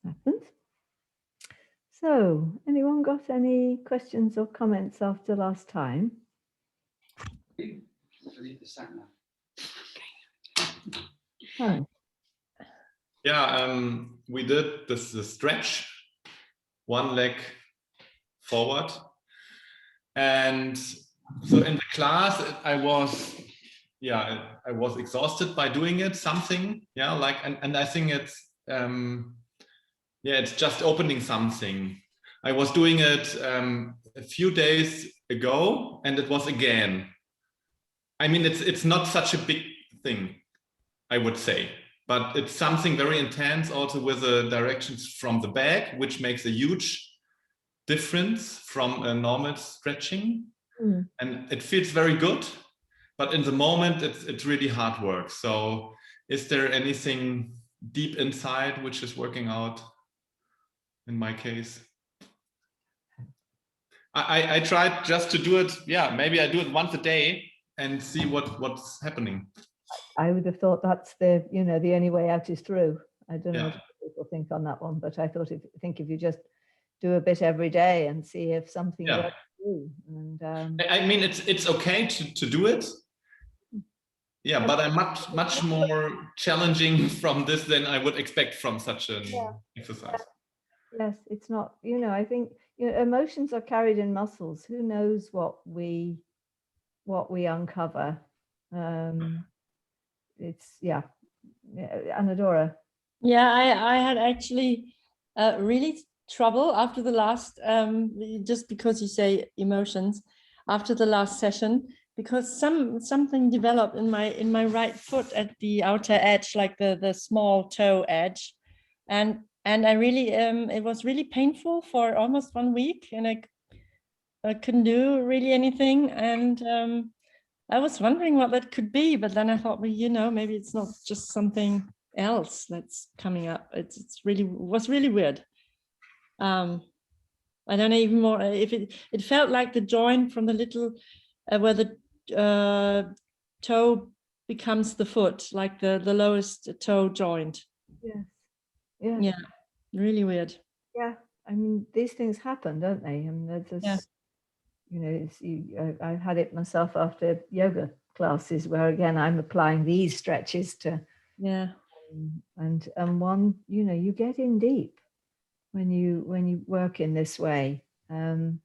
Happens. So, anyone got any questions or comments after last time? Oh. Yeah, we did the stretch, one leg forward, and so in the class I was exhausted by doing it. Something, and I think it's it's just opening something. I was doing it a few days ago, and it was again. I mean, it's not such a big thing, I would say, but it's something very intense also with the directions from the back, which makes a huge difference from a normal stretching. And it feels very good, but in the moment it's really hard work. So is there anything deep inside which is working out in my case? I tried just to do it. Yeah, maybe I do it once a day and see what's happening. I would have thought that's the only way out is through. I don't know what people think on that one, but I think if you just do a bit every day and see if something works through. And I mean, it's okay to do it. Yeah, but I'm much more challenging from this than I would expect from such an exercise. Yes, it's not. I think emotions are carried in muscles. Who knows what we uncover? It's Anadora. Yeah, I had actually really trouble after the last just because you say emotions after the last session, because something developed in my right foot at the outer edge, like the small toe edge, and I really it was really painful for almost 1 week, and I couldn't do really anything, and I was wondering what that could be, but then I thought, well, maybe it's not just something else that's coming up. It was really weird. I don't know even more if it felt like the joint from the little where the toe becomes the foot, like the lowest toe joint. Yeah, really weird. Yeah, I mean, these things happen, don't they? I mean, there's I've had it myself after yoga classes where again I'm applying these stretches to and one you get in deep when you work in this way. Again,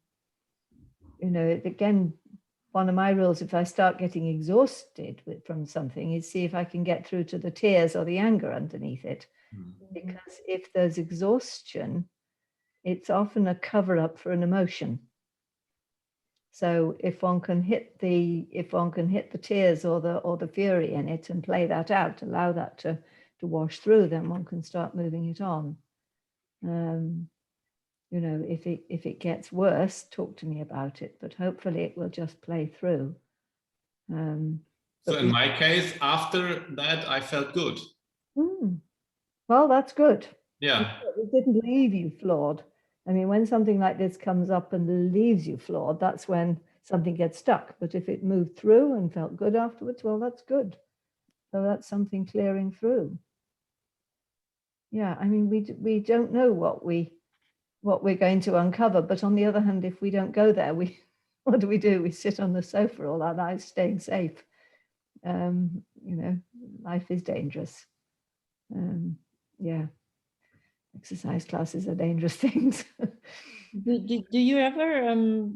one of my rules, if I start getting exhausted from something, is see if I can get through to the tears or the anger underneath it. Because if there's exhaustion, it's often a cover up for an emotion. So if one can hit the tears or the fury in it and play that out, allow that to wash through, then one can start moving it on. If it gets worse, talk to me about it, but hopefully it will just play through. So in my case, after that, I felt good. Well, that's good. Yeah. It didn't leave you flawed. I mean, when something like this comes up and leaves you flawed, that's when something gets stuck. But if it moved through and felt good afterwards, well, that's good. So that's something clearing through. Yeah, I mean, we don't know what we're going to uncover. But on the other hand, if we don't go there, what do? We sit on the sofa all our lives, staying safe. Life is dangerous. Exercise classes are dangerous things. Do you ever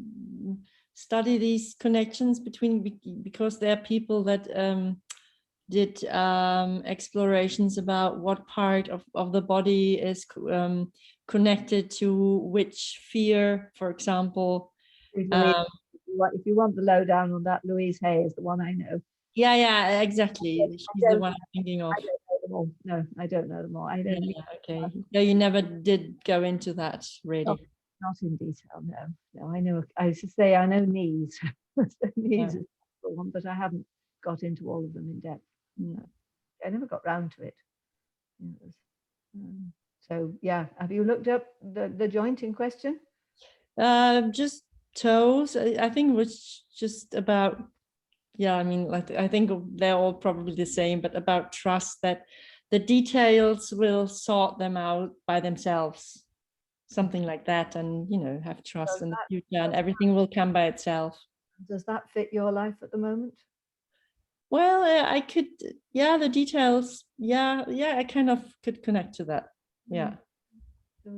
study these connections because there are people that did explorations about what part of the body is connected to which fear, for example? If you want the lowdown on that, Louise Hay is the one I know. Yeah, exactly. She's the one I'm thinking of. I don't know them all. No, I don't know them all. I don't. Okay. No, you never did go into that, really. Not in detail. No. I know. I used to say I know knees. Knees is the one, but I haven't got into all of them in depth. No. I never got round to it. So yeah, have you looked up the joint in question? Just toes. I think it was just about. Yeah, I mean, like I think they're all probably the same, but about trust that the details will sort them out by themselves, something like that, and have trust in the future, and everything will come by itself. Does that fit your life at the moment? Well, I could, the details, I kind of could connect to that. Yeah.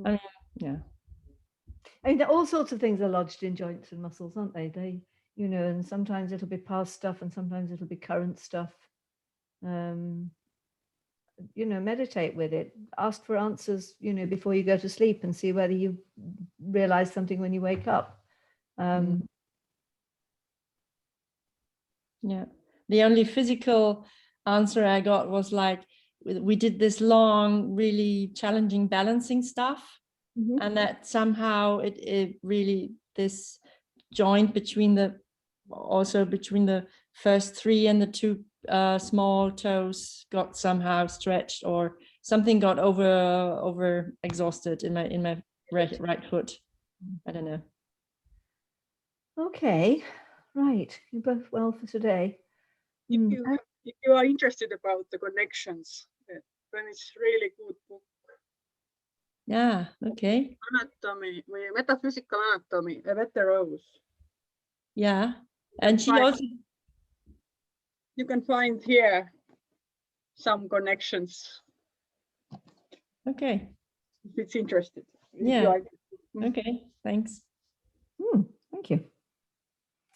I mean, yeah. I mean, all sorts of things are lodged in joints and muscles, aren't they? And sometimes it'll be past stuff and sometimes it'll be current stuff. Meditate with it. Ask for answers, before you go to sleep and see whether you realize something when you wake up. Yeah. The only physical answer I got was like, we did this long, really challenging balancing stuff. And that somehow it really, this joint between the first 3 and the 2 small toes got somehow stretched, or something got over exhausted in my right foot. I don't know. Okay, right. You're both well for today. If you are interested about the connections, then it's really good book. Yeah, okay. Anatomy, metaphysical anatomy, a better rose. Yeah, and she also. You can find here some connections. Okay. If it's interested. Yeah. Okay, thanks. Thank you.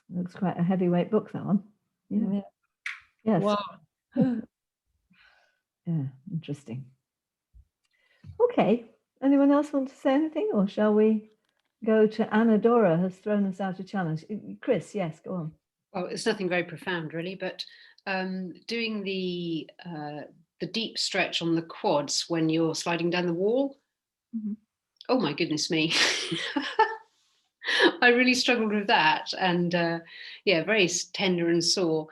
Looks quite a heavyweight book, that one. Yeah. Yes. Wow. Yeah, interesting. Okay. Anyone else want to say anything, or shall we go to Anna Dora has thrown us out a challenge? Chris, yes, go on. Well, it's nothing very profound, really, but doing the deep stretch on the quads when you're sliding down the wall. Oh my goodness me. I really struggled with that, and very tender and sore.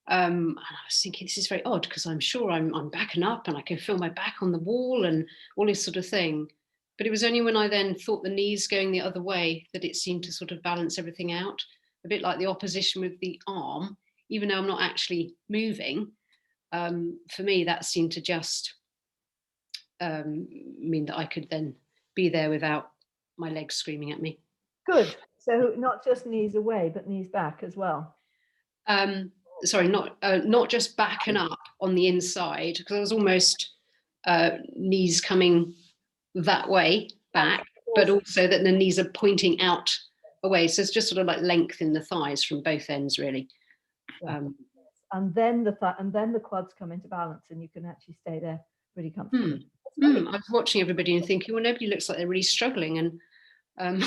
And I was thinking, this is very odd, because I'm sure I'm backing up and I can feel my back on the wall and all this sort of thing. But it was only when I then thought the knees going the other way that it seemed to sort of balance everything out, a bit like the opposition with the arm. Even though I'm not actually moving, for me that seemed to just mean that I could then be there without my legs screaming at me. Good. So not just knees away, but knees back as well. Sorry, not just back and up on the inside, because I was almost knees coming that way back, but also that the knees are pointing out away. So it's just sort of like length in the thighs from both ends, really. Yeah. And then the quads come into balance, and you can actually stay there pretty comfortably. I was watching everybody and thinking, well, nobody looks like they're really struggling, and yeah.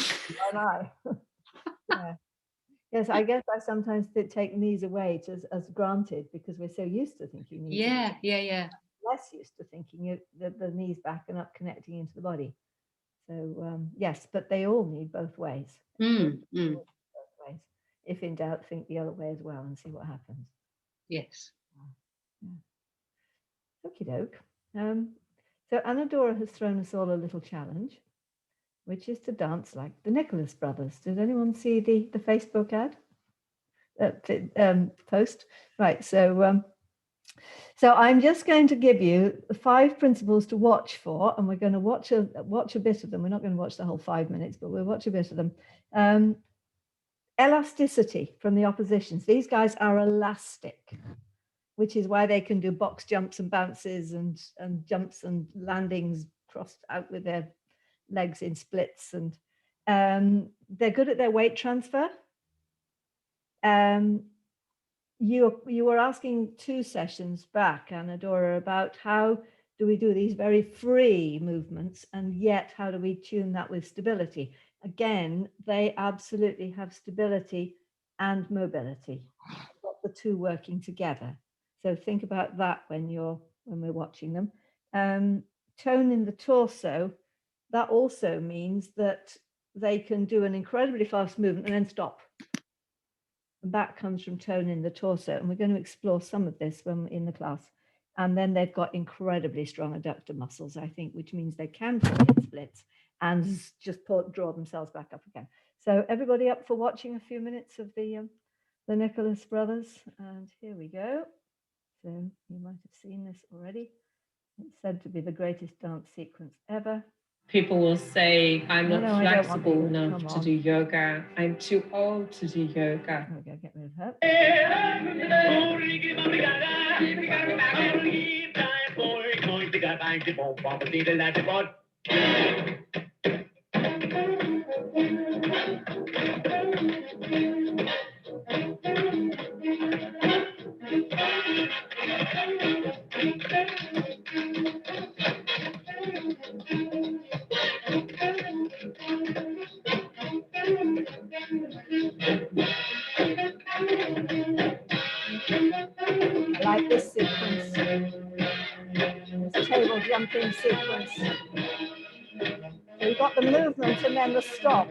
Yes, I guess I sometimes take knees away as granted, because we're so used to thinking knees. Yeah. Less used to thinking the knees back and up, connecting into the body. So yes, but they all need both ways. Both ways. If in doubt, think the other way as well and see what happens. Yes. Okie doke. So Anna Dora has thrown us all a little challenge, which is to dance like the Nicholas brothers. Did anyone see the Facebook ad? Post? Right. So I'm just going to give you 5 principles to watch for, and we're going to watch a bit of them. We're not going to watch the whole 5 minutes, but we'll watch a bit of them. Elasticity from the oppositions. These guys are elastic, which is why they can do box jumps and bounces and jumps and landings crossed out with their legs in splits, and they're good at their weight transfer. You were asking 2 sessions back, Anna Dora, about how do we do these very free movements, and yet how do we tune that with stability? Again, they absolutely have stability and mobility, got the 2 working together. So think about that when we're watching them. Tone in the torso, that also means that they can do an incredibly fast movement and then stop. And that comes from tone in the torso, and we're going to explore some of this when in the class. And then they've got incredibly strong adductor muscles, I think, which means they can pull in splits and just draw themselves back up again. So everybody up for watching a few minutes of the Nicholas brothers? And here we go. So you might have seen this already. It's said to be the greatest dance sequence ever. People will say, I'm No, not no, I don't want flexible to. enough Come to on. do yoga. I'm too old to do yoga. Okay, get rid of her. I like this sequence. This table jumping sequence. So you've got the movement and then the stop.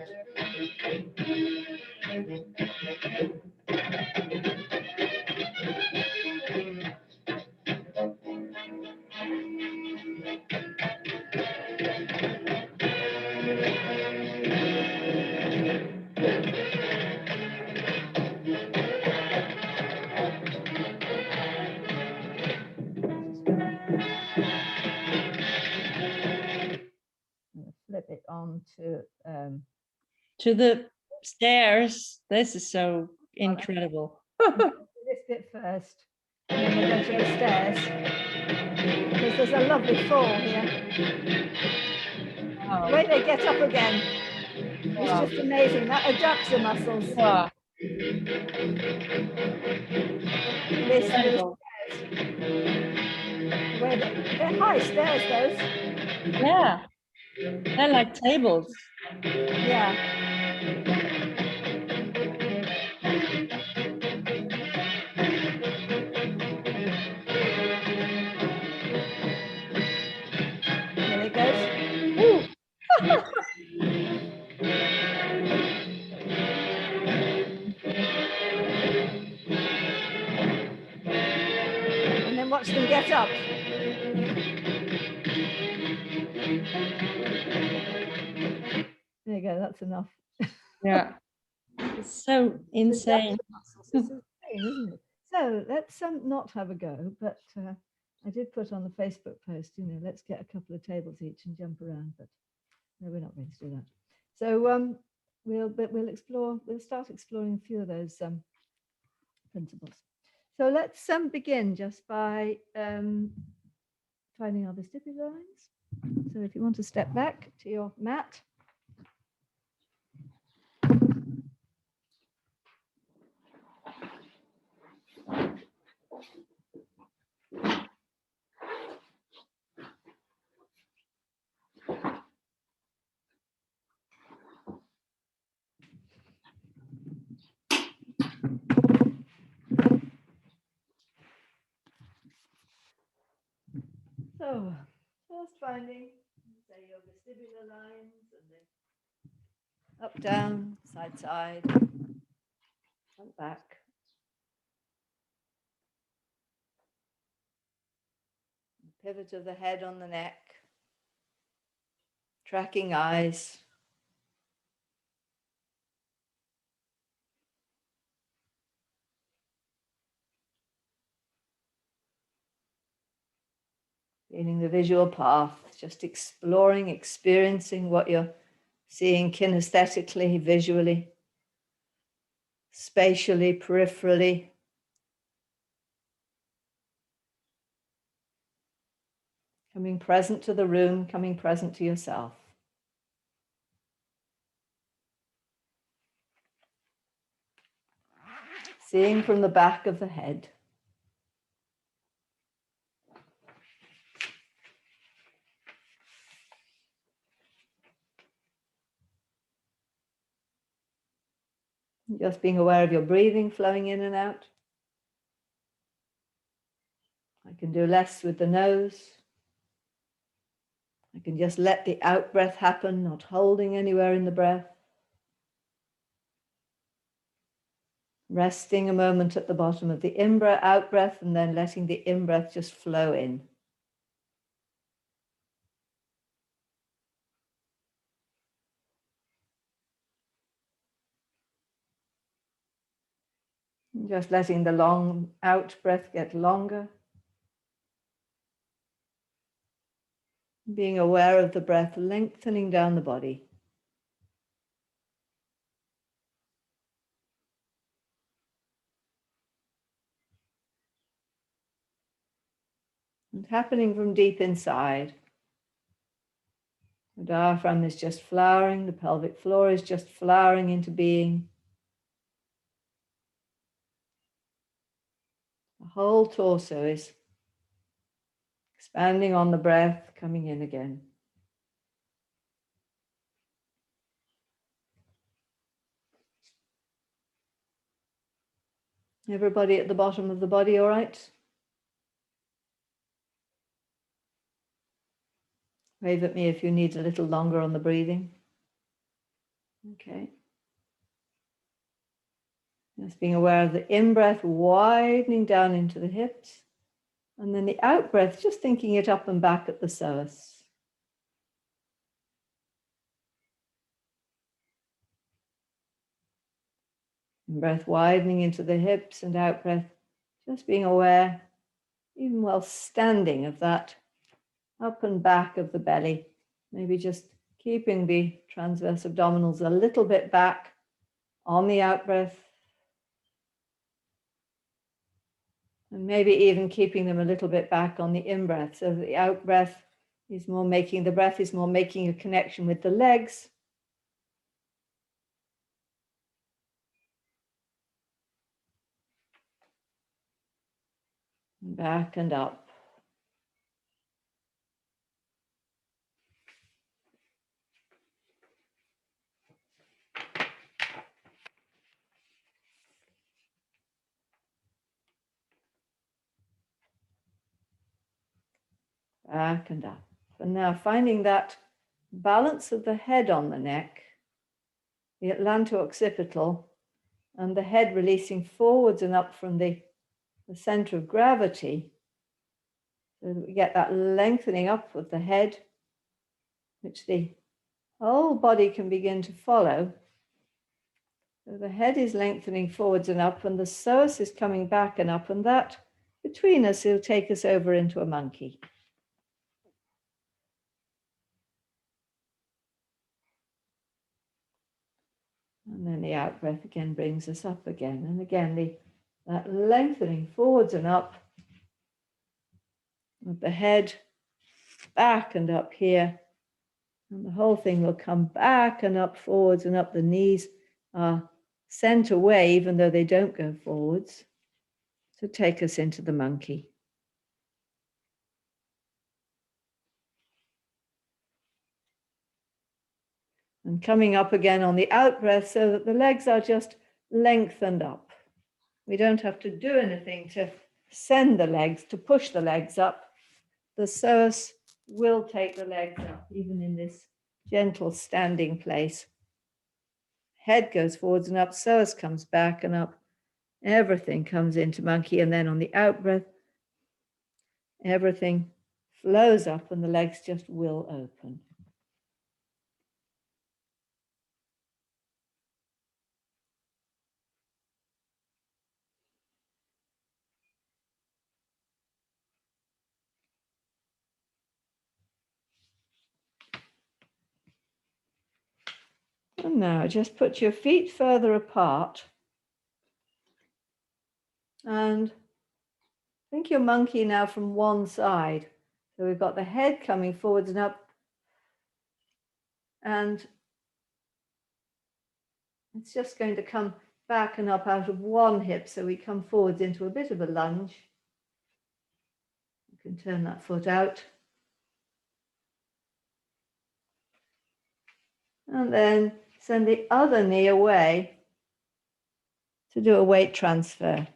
Flip it on To the stairs. This is so incredible. this bit first, and then we'll go to the stairs because there's a lovely fall here. Wow. The way they get up again is Wow. just amazing. That adductor muscles. Wow. This Incredible. they're high stairs, those. Yeah. They're like tables. Yeah. There it goes. Woo. And then watch them get up. There you go, that's enough. Yeah. It's so insane. It's insane, isn't it? So let's not have a go, but I did put on the Facebook post, let's get a couple of tables each and jump around, but no, we're not going to do that. So we'll start exploring a few of those principles. So let's begin just by finding our vestibular lines. So if you want to step back to your mat. So first finding, say, your vestibular lines, and then up, down, side, side, front, back. Pivot of the head on the neck, tracking eyes. Feeling the visual path, just exploring, experiencing what you're seeing kinesthetically, visually, spatially, peripherally. Coming present to the room, coming present to yourself. Seeing from the back of the head. Just being aware of your breathing flowing in and out. I can do less with the nose. I can just let the out breath happen, not holding anywhere in the breath. Resting a moment at the bottom of the in-breath, out breath, and then letting the in-breath just flow in. Just letting the long out breath get longer. being aware of the breath lengthening down the body. And happening from deep inside. The diaphragm is just flowering, the pelvic floor is just flowering into being. The whole torso is expanding on the breath, coming in again. Everybody at the bottom of the body, all right? Wave at me if you need a little longer on the breathing. Okay. Just being aware of the in-breath widening down into the hips. And then the out-breath, just thinking it up and back at the psoas. In-breath widening into the hips, and out-breath, just being aware, even while standing, of that up and back of the belly. Maybe just keeping the transverse abdominals a little bit back on the out-breath. And maybe even keeping them a little bit back on the in-breath, so that the out-breath is more making, the breath is more making a connection with the legs. Back and up. Back and up. And now finding that balance of the head on the neck, the atlanto-occipital, and the head releasing forwards and up from the center of gravity, so that we get that lengthening up of the head, which the whole body can begin to follow. So the head is lengthening forwards and up, and the psoas is coming back and up, and that between us will take us over into a monkey. And then the out breath again brings us up again. And again, that lengthening forwards and up of the head, back and up here. And the whole thing will come back and up, forwards and up. The knees are sent away, even though they don't go forwards, to take us into the monkey. And coming up again on the out breath, so that the legs are just lengthened up. We don't have to do anything to send the legs, to push the legs up. The psoas will take the legs up, even in this gentle standing place. Head goes forwards and up, psoas comes back and up. Everything comes into monkey, and then on the out breath, everything flows up and the legs just will open. And now just put your feet further apart and think your monkey now from one side. So we've got the head coming forwards and up, and it's just going to come back and up out of one hip. So we come forwards into a bit of a lunge. You can turn that foot out. And then send the other knee away to do a weight transfer.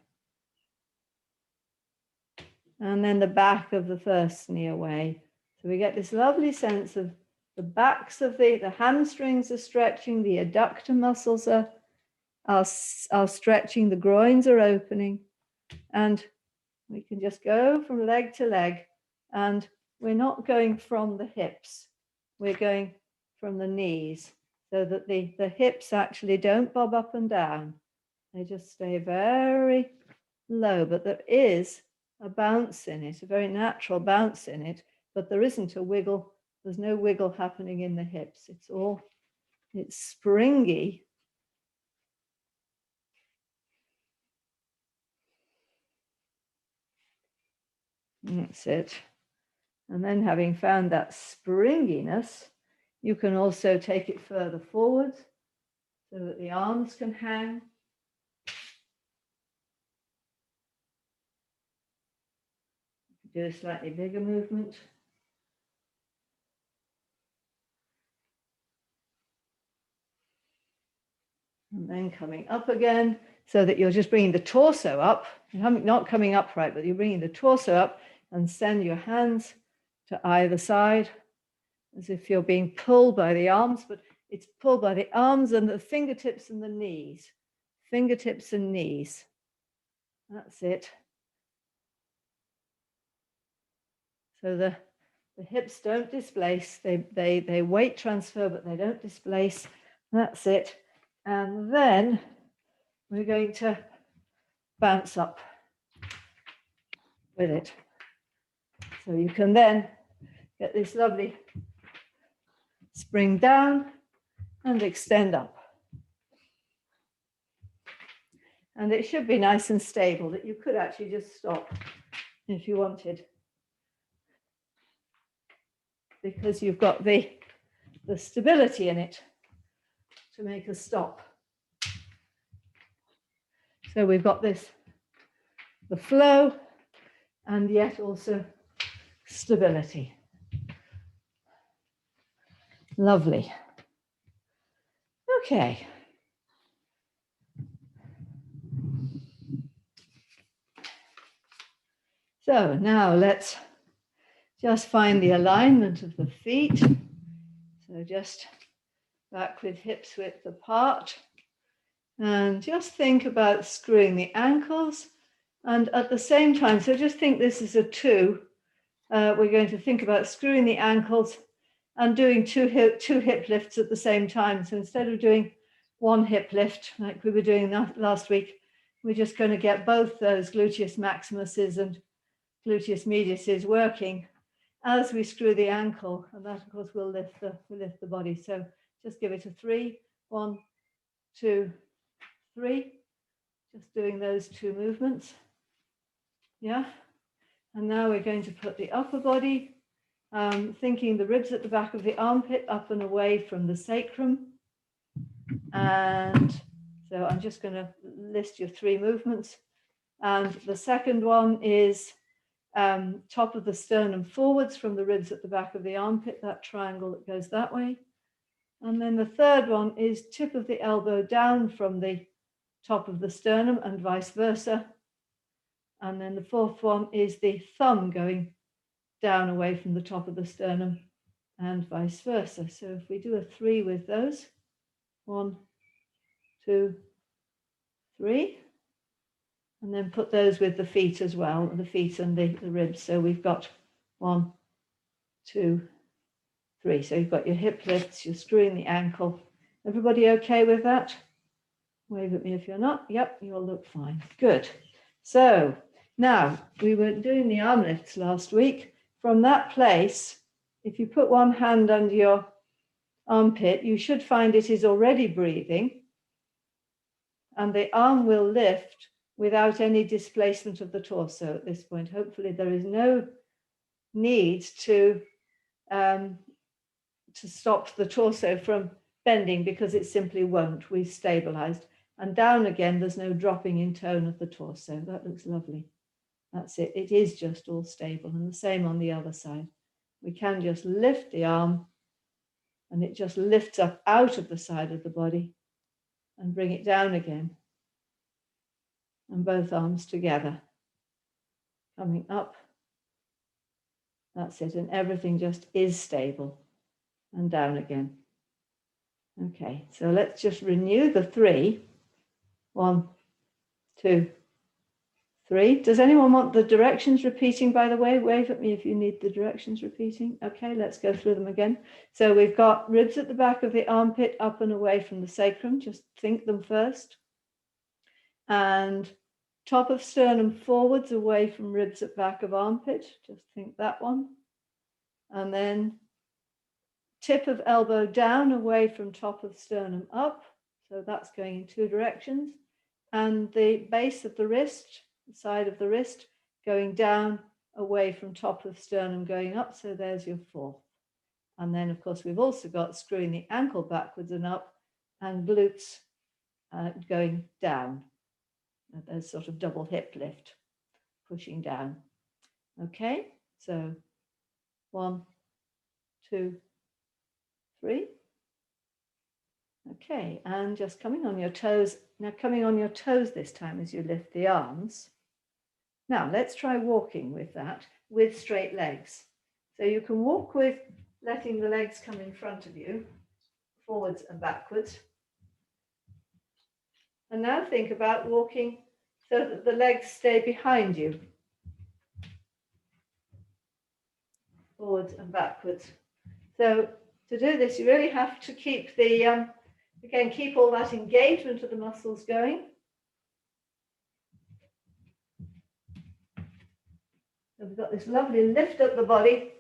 And then the back of the first knee away. So we get this lovely sense of the backs of the hamstrings are stretching, the adductor muscles are stretching, the groins are opening, and we can just go from leg to leg, and we're not going from the hips, we're going from the knees, so that the hips actually don't bob up and down. They just stay very low, but there is a bounce in it, a very natural bounce in it, but there isn't a wiggle There's no wiggle happening in the hips. It's springy. And that's it. And then having found that springiness, you can also take it further forward so that the arms can hang. Do a slightly bigger movement. And then coming up again, so that you're just bringing the torso up. You're not coming upright, but you're bringing the torso up, and send your hands to either side as if you're being pulled by the arms, but it's pulled by the arms and the fingertips and the knees. Fingertips and knees. That's it. So the hips don't displace. They weight transfer, but they don't displace. That's it. And then we're going to bounce up with it. So you can then get this lovely spring down and extend up. And it should be nice and stable, that you could actually just stop if you wanted, because you've got the stability in it to make a stop. So we've got the flow, and yet also stability. Lovely. Okay. So now let's just find the alignment of the feet. So just back with hips width apart. And just think about screwing the ankles. And at the same time, so just think this is a 2. We're going to think about screwing the ankles and doing two hip lifts at the same time. So instead of doing one hip lift like we were doing last week, we're just going to get both those gluteus maximuses and gluteus mediuses working as we screw the ankle, and that of course will lift the body. So just give it a 3, 1, 2, 3. Just doing those 2 movements. Yeah. And now we're going to put the upper body, thinking the ribs at the back of the armpit up and away from the sacrum. And so I'm just going to list your 3 movements. And the second one is top of the sternum forwards from the ribs at the back of the armpit, that triangle that goes that way. And then the third one is tip of the elbow down from the top of the sternum and vice versa. And then the fourth one is the thumb going down away from the top of the sternum and vice versa. So if we do a 3 with those, 1, 2, 3, and then put those with the feet as well, the feet and the ribs. So we've got 1, 2, 3. So you've got your hip lifts, you're screwing the ankle. Everybody okay with that? Wave at me if you're not. Yep, you'll look fine. Good. So now we were doing the arm lifts last week. From that place, if you put one hand under your armpit, you should find it is already breathing, and the arm will lift without any displacement of the torso at this point. Hopefully there is no need to stop the torso from bending, because it simply won't. We've stabilized. And down again, there's no dropping in tone of the torso. That looks lovely. That's it. It is just all stable. And the same on the other side. We can just lift the arm, and it just lifts up out of the side of the body, and bring it down again. And both arms together, coming up. That's it. And everything just is stable, and down again. Okay, so let's just renew the 3. 1, 2, 3. Does anyone want the directions repeating, by the way? Wave at me if you need the directions repeating. Okay, let's go through them again. So we've got ribs at the back of the armpit, up and away from the sacrum. Just think them first. And top of sternum forwards, away from ribs at back of armpit. Just think that one. And then tip of elbow down away from top of sternum up. So that's going in two directions. And the base of the wrist, the side of the wrist, going down away from top of sternum going up. So there's your fourth. And then, of course, we've also got screwing the ankle backwards and up and glutes going down. There's sort of double hip lift, pushing down. Okay, so 1, 2, 3. Okay, and just coming on your toes. Now coming on your toes this time as you lift the arms. Now let's try walking with that, with straight legs. So you can walk with letting the legs come in front of you, forwards and backwards. And now think about walking so that the legs stay behind you. Forwards and backwards. So to do this, you really have to keep the, again, keep all that engagement of the muscles going. So we've got this lovely lift up the body.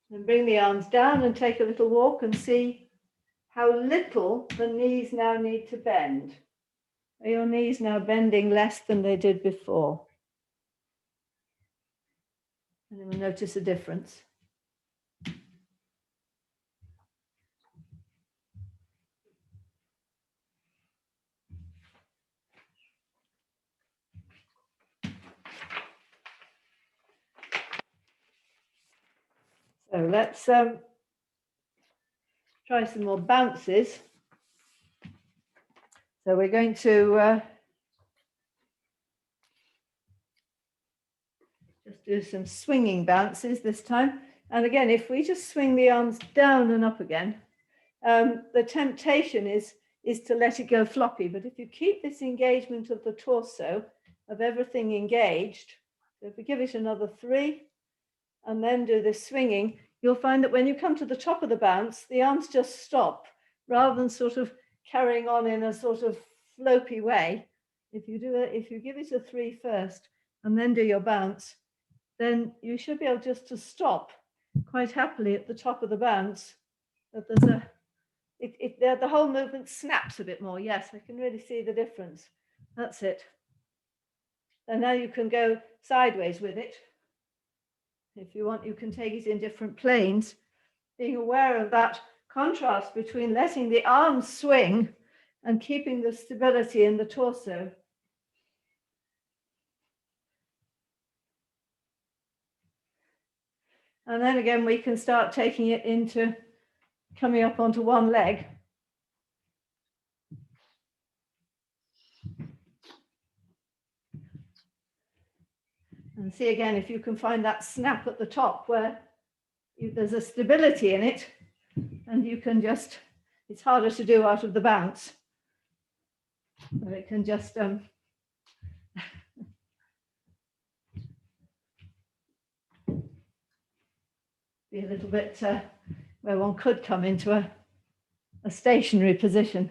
And bring the arms down and take a little walk and see how little the knees now need to bend. Are your knees now bending less than they did before? And then we'll notice a difference. So let's try some more bounces. So we're going to just do some swinging bounces this time. And again, if we just swing the arms down and up again, the temptation is to let it go floppy. But if you keep this engagement of the torso, of everything engaged, so if we give it another 3, and then do this swinging, you'll find that when you come to the top of the bounce, the arms just stop rather than sort of carrying on in a sort of flopy way. If you give it a 3 first and then do your bounce, then you should be able just to stop quite happily at the top of the bounce. But there's the whole movement snaps a bit more. Yes, I can really see the difference. That's it. And now you can go sideways with it. If you want, you can take it in different planes, being aware of that contrast between letting the arms swing and keeping the stability in the torso. And then again, we can start taking it into coming up onto one leg. And see again if you can find that snap at the top where there's a stability in it, and you can just, it's harder to do out of the bounce, but it can just be a little bit where one could come into a stationary position.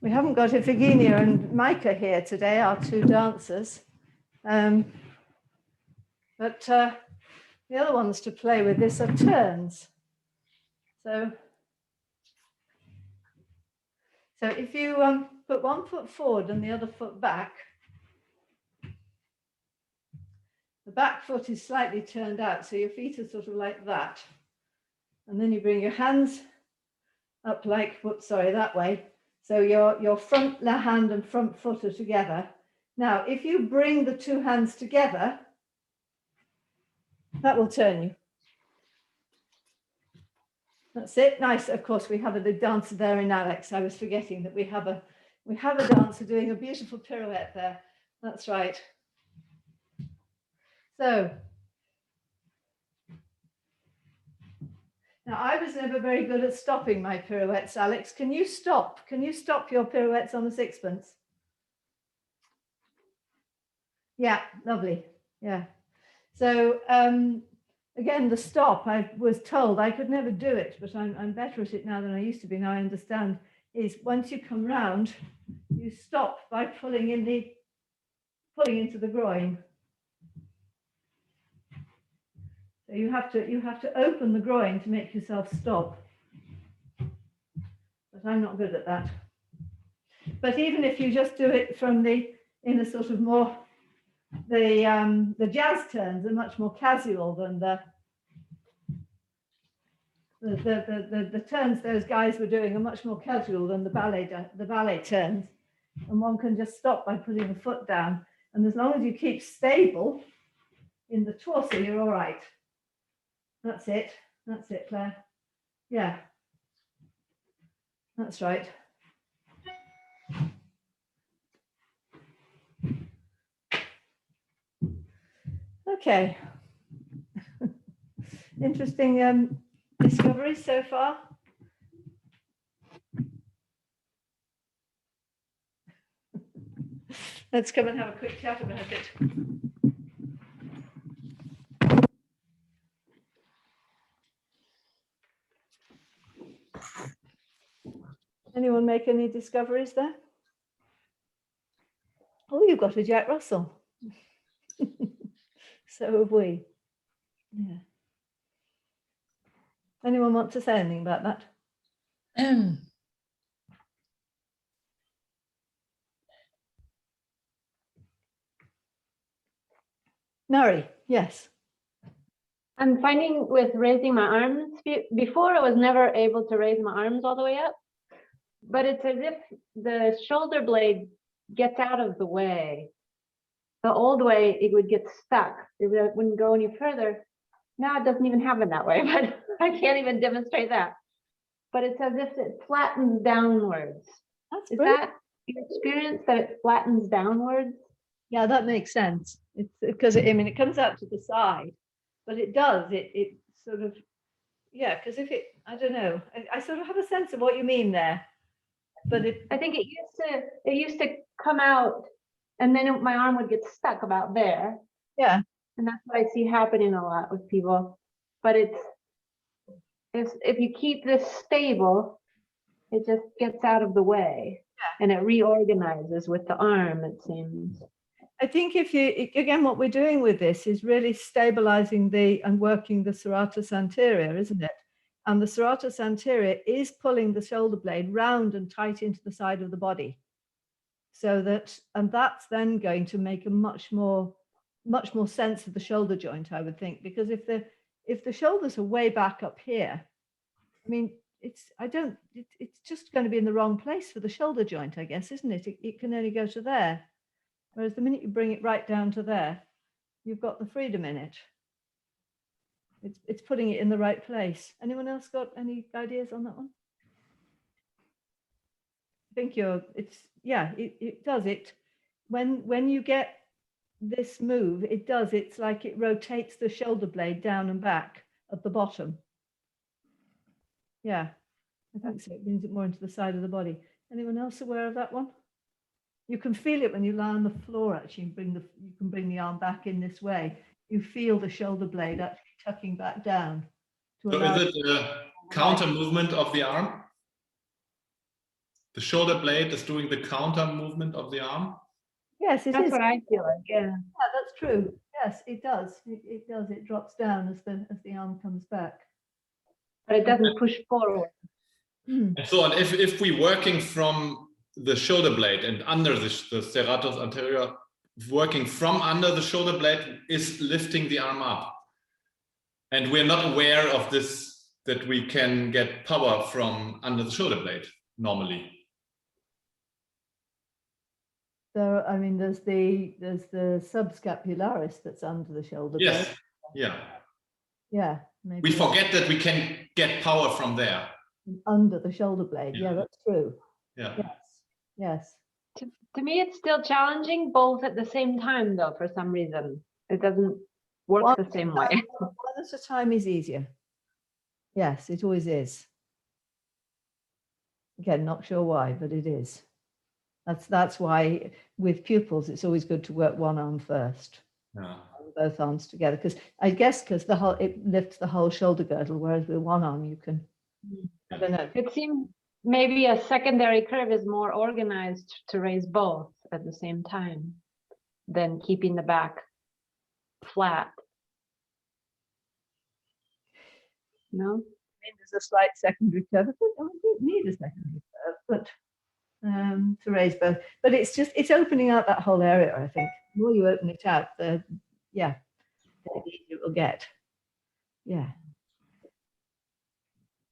We haven't got Iphigenia and Micah here today, our 2 dancers. But the other ones to play with this are turns. So if you put one foot forward and the other foot back, the back foot is slightly turned out, so your feet are sort of like that. And then you bring your hands up like, whoops, sorry, that way. So your front hand and front foot are together. Now, if you bring the 2 hands together, that will turn you. That's it. Nice. Of course, we have a dancer there in Alex. I was forgetting that we have a dancer doing a beautiful pirouette there. That's right. So now I was never very good at stopping my pirouettes. Alex, can you stop? Can you stop your pirouettes on the sixpence? Yeah, lovely. Yeah. So again, the stop, I was told I could never do it, but I'm better at it now than I used to be. Now I understand, is once you come round, you stop by pulling into the groin. So you have to open the groin to make yourself stop. But I'm not good at that. But even if you just do it from in a sort of more, the jazz turns are much more casual than the turns those guys were doing are much more casual than the ballet turns. And one can just stop by putting the foot down. And as long as you keep stable in the torso, you're all right. That's it. That's it, Claire. Yeah. That's right. Okay. Interesting discoveries so far. Let's come and have a quick chat about it. Anyone make any discoveries there? Oh, you've got a Jack Russell. So have we. Yeah. Anyone want to say anything about that? Nari, yes. I'm finding with raising my arms, before I was never able to raise my arms all the way up, but it's as if the shoulder blade gets out of the way. The old way, it would get stuck. It wouldn't go any further. Now it doesn't even happen that way, but I can't even demonstrate that. But it's as if it flattens downwards. Is that your experience, that it flattens downwards? Yeah, that makes sense. It's because it comes out to the side, but it does. It sort of, yeah. Because if I don't know. I sort of have a sense of what you mean there. But I think it used to come out, and then my arm would get stuck about there. Yeah. And that's what I see happening a lot with people. But it's if you keep this stable, it just gets out of the way, and it reorganizes with the arm, it seems. I think again, what we're doing with this is really stabilizing and working the serratus anterior, isn't it? And the serratus anterior is pulling the shoulder blade round and tight into the side of the body. So that's then going to make a much more sense of the shoulder joint, I would think, because if the shoulders are way back up here, I mean, it's just going to be in the wrong place for the shoulder joint, I guess, isn't it? It can only go to there. Whereas the minute you bring it right down to there, you've got the freedom in it. It's putting it in the right place. Anyone else got any ideas on that one? I think it does it. When you get this move, it's like it rotates the shoulder blade down and back at the bottom. Yeah, I think so. It brings it more into the side of the body. Anyone else aware of that one? You can feel it when you lie on the floor, actually. You can bring the arm back in this way. You feel the shoulder blade actually tucking back down. So is it a counter movement of the arm? The shoulder blade is doing the counter movement of the arm? Yes, that's what I feel like, yeah. Yeah, that's true. Yes, it does. It does. It drops down as the arm comes back. But it doesn't push forward. And so on, if we're working from the shoulder blade and under the serratus anterior, working from under the shoulder blade is lifting the arm up. And we're not aware of this, that we can get power from under the shoulder blade normally. So, I mean, there's the subscapularis that's under the shoulder blade. Yes, yeah. Yeah, maybe. We forget that we can get power from there. Under the shoulder blade, yeah, that's true. Yeah. Yes. To me, it's still challenging both at the same time, though, for some reason. It doesn't work the same way. One at a time is easier. Yes, it always is. Again, not sure why, but it is. That's why with pupils, it's always good to work one arm first. Yeah. both arms together, because I guess it lifts the whole shoulder girdle, whereas with one arm you can, I don't know. It seems maybe a secondary curve is more organized to raise both at the same time than keeping the back flat. No? I mean, there's a slight secondary curve. I don't need a secondary curve, but to raise both. But it's opening out that whole area, I think. The more you open it out, the easier it will get. Yeah.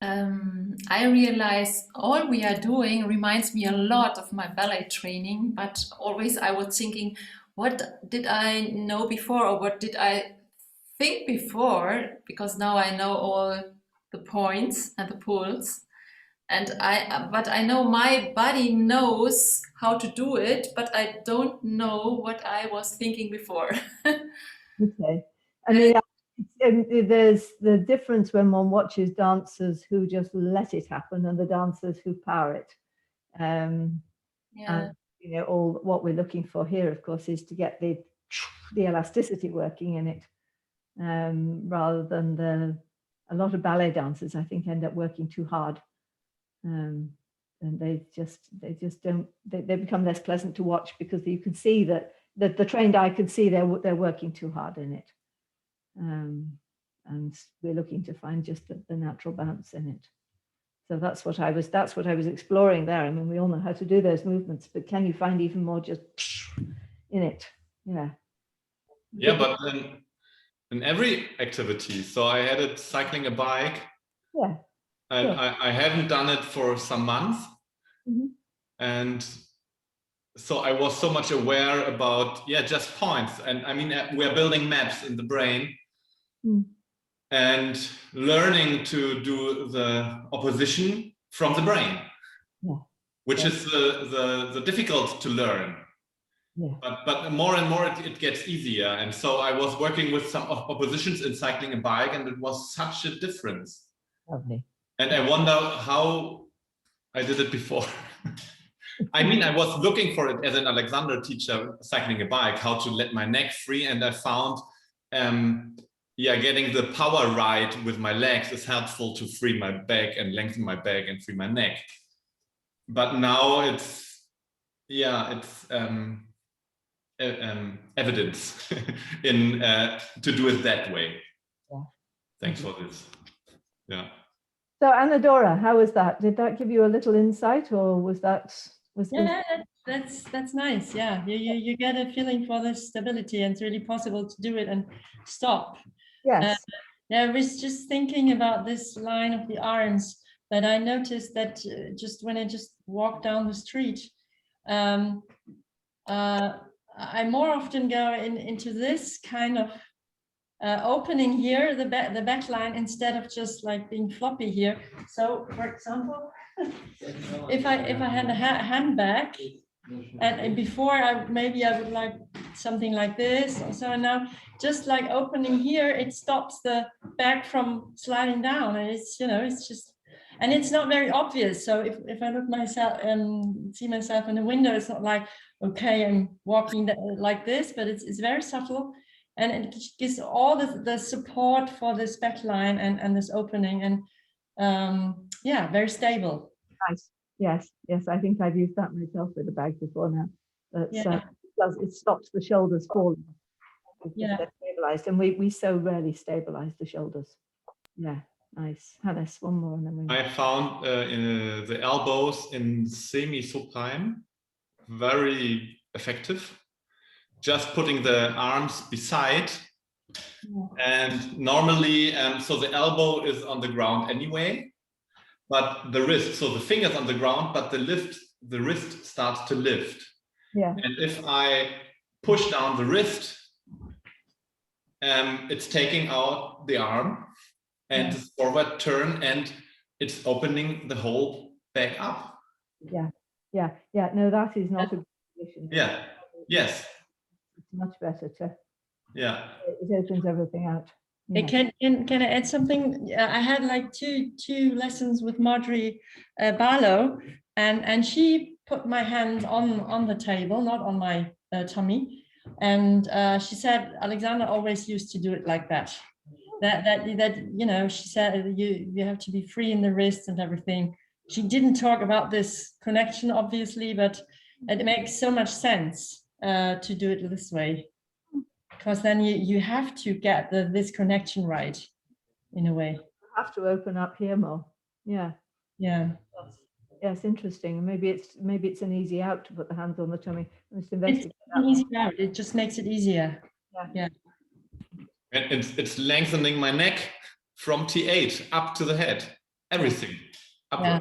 I realize all we are doing reminds me a lot of my ballet training, but always I was thinking, what did I know before, or what did I think before? Because now I know all the points and the pulls, but I know my body knows how to do it, but I don't know what I was thinking before. Okay. I mean, there's the difference when one watches dancers who just let it happen and the dancers who power it. And you know, all what we're looking for here, of course, is to get the elasticity working in it, rather than a lot of ballet dancers, I think, end up working too hard, and they become less pleasant to watch, because you can see that the trained eye can see they're working too hard in it. And we're looking to find just the natural bounce in it. So that's what I was exploring there. I mean, we all know how to do those movements, but can you find even more just in it? Yeah. Yeah, but then in every activity. So I had it cycling a bike. Yeah. And Sure. I haven't done it for some months. Mm-hmm. And so I was so much aware about, just points. And I mean, we're building maps in the brain. And learning to do the opposition from the brain, which is the difficult to learn. Yeah. But more and more it gets easier. And so I was working with some oppositions in cycling a bike, and it was such a difference. Lovely. And I wonder how I did it before. I mean, I was looking for it as an Alexander teacher cycling a bike, how to let my neck free, and I found getting the power right with my legs is helpful to free my back and lengthen my back and free my neck. But now it's evidence in to do it that way. Yeah. Thanks for this. Yeah. So Anna-Dora, how was that? Did that give you a little insight, or was that's nice. Yeah, you get a feeling for the stability, and it's really possible to do it and stop. Yes. I was just thinking about this line of the arms, that I noticed that just when I just walk down the street, I more often go into this kind of opening here, the back line, instead of just like being floppy here. So, for example, if I had a handbag, and before I would like something like this. So now, just like opening here, it stops the bag from sliding down, and it's just, and it's not very obvious. So if I look myself and see myself in the window, it's not like, okay, I'm walking like this, but it's very subtle, and it gives all the support for this back line and this opening, and very stable. Nice. Yes, I think I've used that myself with a bag before now. It stops the shoulders falling. They're stabilized, and we so rarely stabilize the shoulders. Yeah, nice. Hannes, one more, and then I found in the elbows in semi-supine very effective. Just putting the arms beside, and normally, so the elbow is on the ground anyway. But the wrist, so the finger's on the ground, but the wrist starts to lift. Yeah. And if I push down the wrist, it's taking out the arm and the forward turn, and it's opening the whole back up. Yeah. No, that is not a good position. Yeah. Yes. It's much better to. Yeah. It opens everything out. Yeah. Can I add something? I had like two lessons with Marjorie Barlow, and she put my hands on the table, not on my tummy, And she said Alexander always used to do it like that. That you know, she said you have to be free in the wrist and everything. She didn't talk about this connection, obviously, but it makes so much sense to do it this way, because then you have to get this connection right in a way. Have to open up here more. Yeah. Yeah. Yes, interesting. And maybe it's an easy out to put the hands on the tummy. Let's investigate It's that an one. easy out. It just makes it easier. Yeah. And it's lengthening my neck from T8 up to the head, everything upward. Yeah.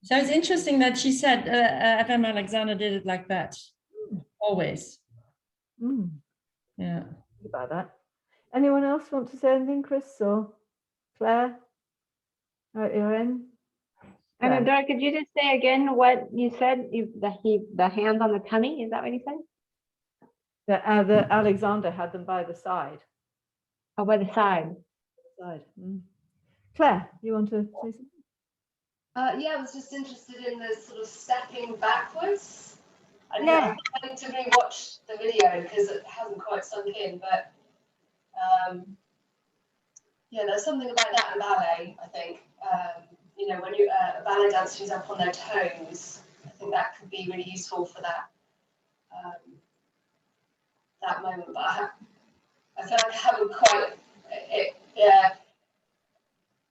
So it's interesting that she said FM Alexander did it like that, always. Mm, Yeah. think about that. Anyone else want to say anything, Chris or Claire? Right, you're in. And Claire. Dora, could you just say again what you said? The hands on the tummy, is that what you said? The Alexander had them by the side. Oh, by the side. Mm. Claire, you want to say something? Yeah, I was just interested in the sort of stepping backwards. I'm planning to rewatch the video because it hasn't quite sunk in, but yeah, there's something about that in ballet, I think. You know, when you a ballet dancer who's up on their toes, I think that could be really useful for that that moment. But I feel like I haven't quite. Yeah,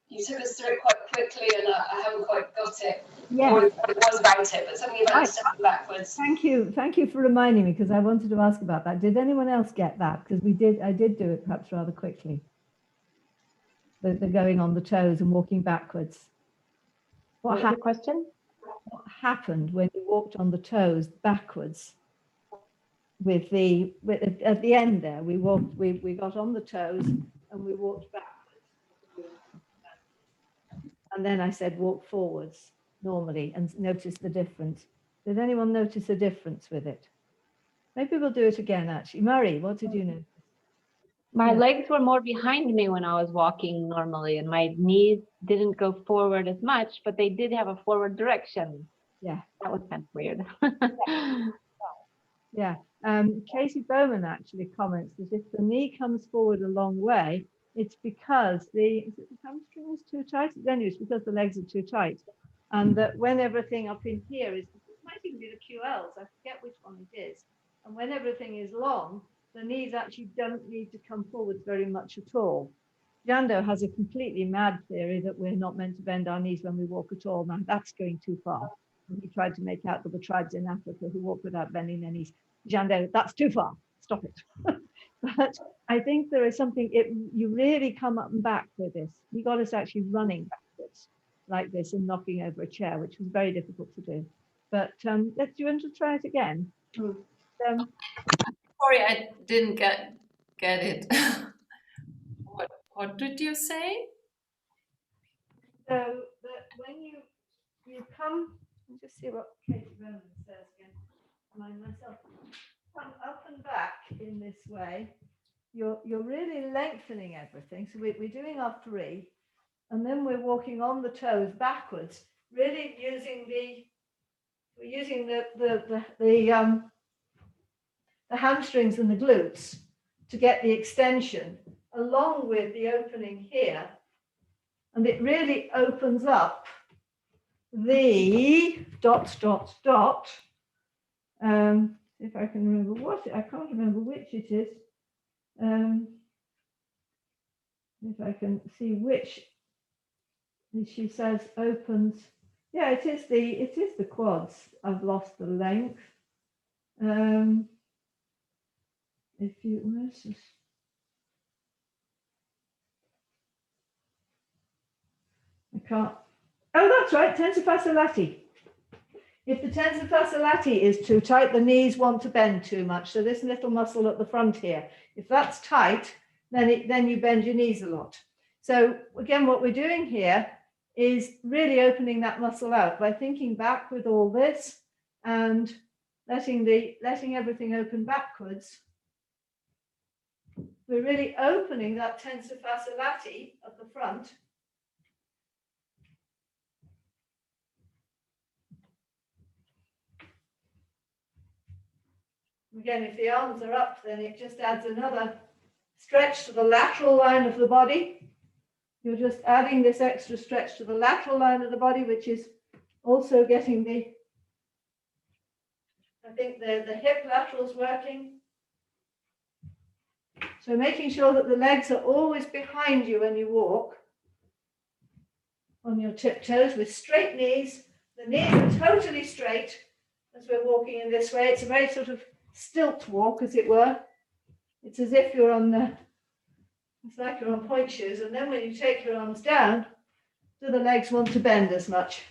you took us through it quite quickly, and I haven't quite got it. Yeah. What it was about it, but something about stepping backwards. Thank you for reminding me, because I wanted to ask about that. Did anyone else get that? Because I did do it perhaps rather quickly. The going on the toes and walking backwards. What was the question? What happened when you walked on the toes backwards? At the end there, we got on the toes and we walked backwards. And then I said walk forwards normally and notice the difference. Did anyone notice a difference with it? Maybe we'll do it again actually. Murray, what did you notice? My legs were more behind me when I was walking normally, and my knees didn't go forward as much, but they did have a forward direction. Yeah. That was kind of weird. Yeah. Casey Bowman actually comments that if the knee comes forward a long way, it's because the hamstring is too tight. Anyway, it's because the legs are too tight. And that when everything up in here is, it might even be the QLs, I forget which one it is. And when everything is long, the knees actually don't need to come forward very much at all. Jando has a completely mad theory that we're not meant to bend our knees when we walk at all. Now that's going too far. And he tried to make out there were tribes in Africa who walk without bending their knees. Jando, that's too far. Stop it. But I think there is something, you really come up and back with this. You got us actually running backwards like this and knocking over a chair, which was very difficult to do. But do you want to try it again? Sorry, I didn't get it. What did you say? So that when you come, let's just see what Katie Roman says again. Remind myself. Come up and back in this way. You're really lengthening everything. So we're doing our 3, and then we're walking on the toes backwards, really using the hamstrings and the glutes to get the extension, along with the opening here. And it really opens up the ... if I can remember I can't remember which it is. If I can see which she says opens. Yeah, it is the quads. I've lost the length. If you, where's this? I can't. Oh, that's right, tensor fasciae lati. If the tensor fasciae lati is too tight, the knees want to bend too much. So this little muscle at the front here, if that's tight, then you bend your knees a lot. So again, what we're doing here is really opening that muscle out by thinking back with all this and letting everything open backwards. We're really opening that tensor fasciae lati at the front. Again, if the arms are up, then it just adds another stretch to the lateral line of the body. You're just adding this extra stretch to the lateral line of the body, which is also getting the, I think the hip laterals working. So making sure that the legs are always behind you when you walk on your tiptoes with straight knees. The knees are totally straight as we're walking in this way. It's a very sort of stilt walk, as it were. It's as if you're on the, it's like you're on point shoes. And then when you take your arms down, do the legs want to bend as much?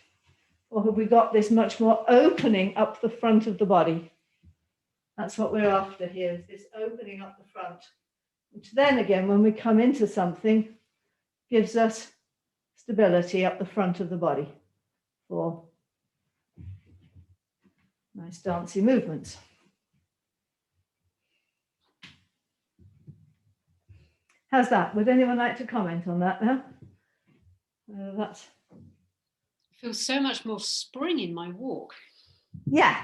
Or have we got this much more opening up the front of the body? That's what we're after here, is this opening up the front, which then again, when we come into something, gives us stability up the front of the body for nice dancey movements. How's that? Would anyone like to comment on that now? That's. I feel so much more spring in my walk. Yeah,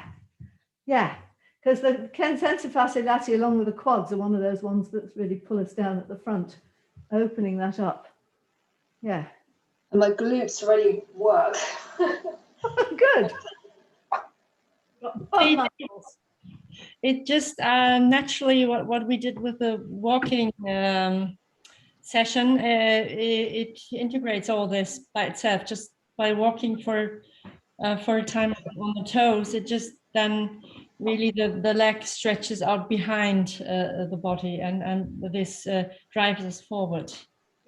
yeah. Because the tensor fasciae lati along with the quads are one of those ones that really pull us down at the front, opening that up. Yeah. And my glutes really work. Good. It just naturally what we did with the walking session, it integrates all this by itself, just by walking for a time on the toes. It just then really the leg stretches out behind the body, and this drives us forward.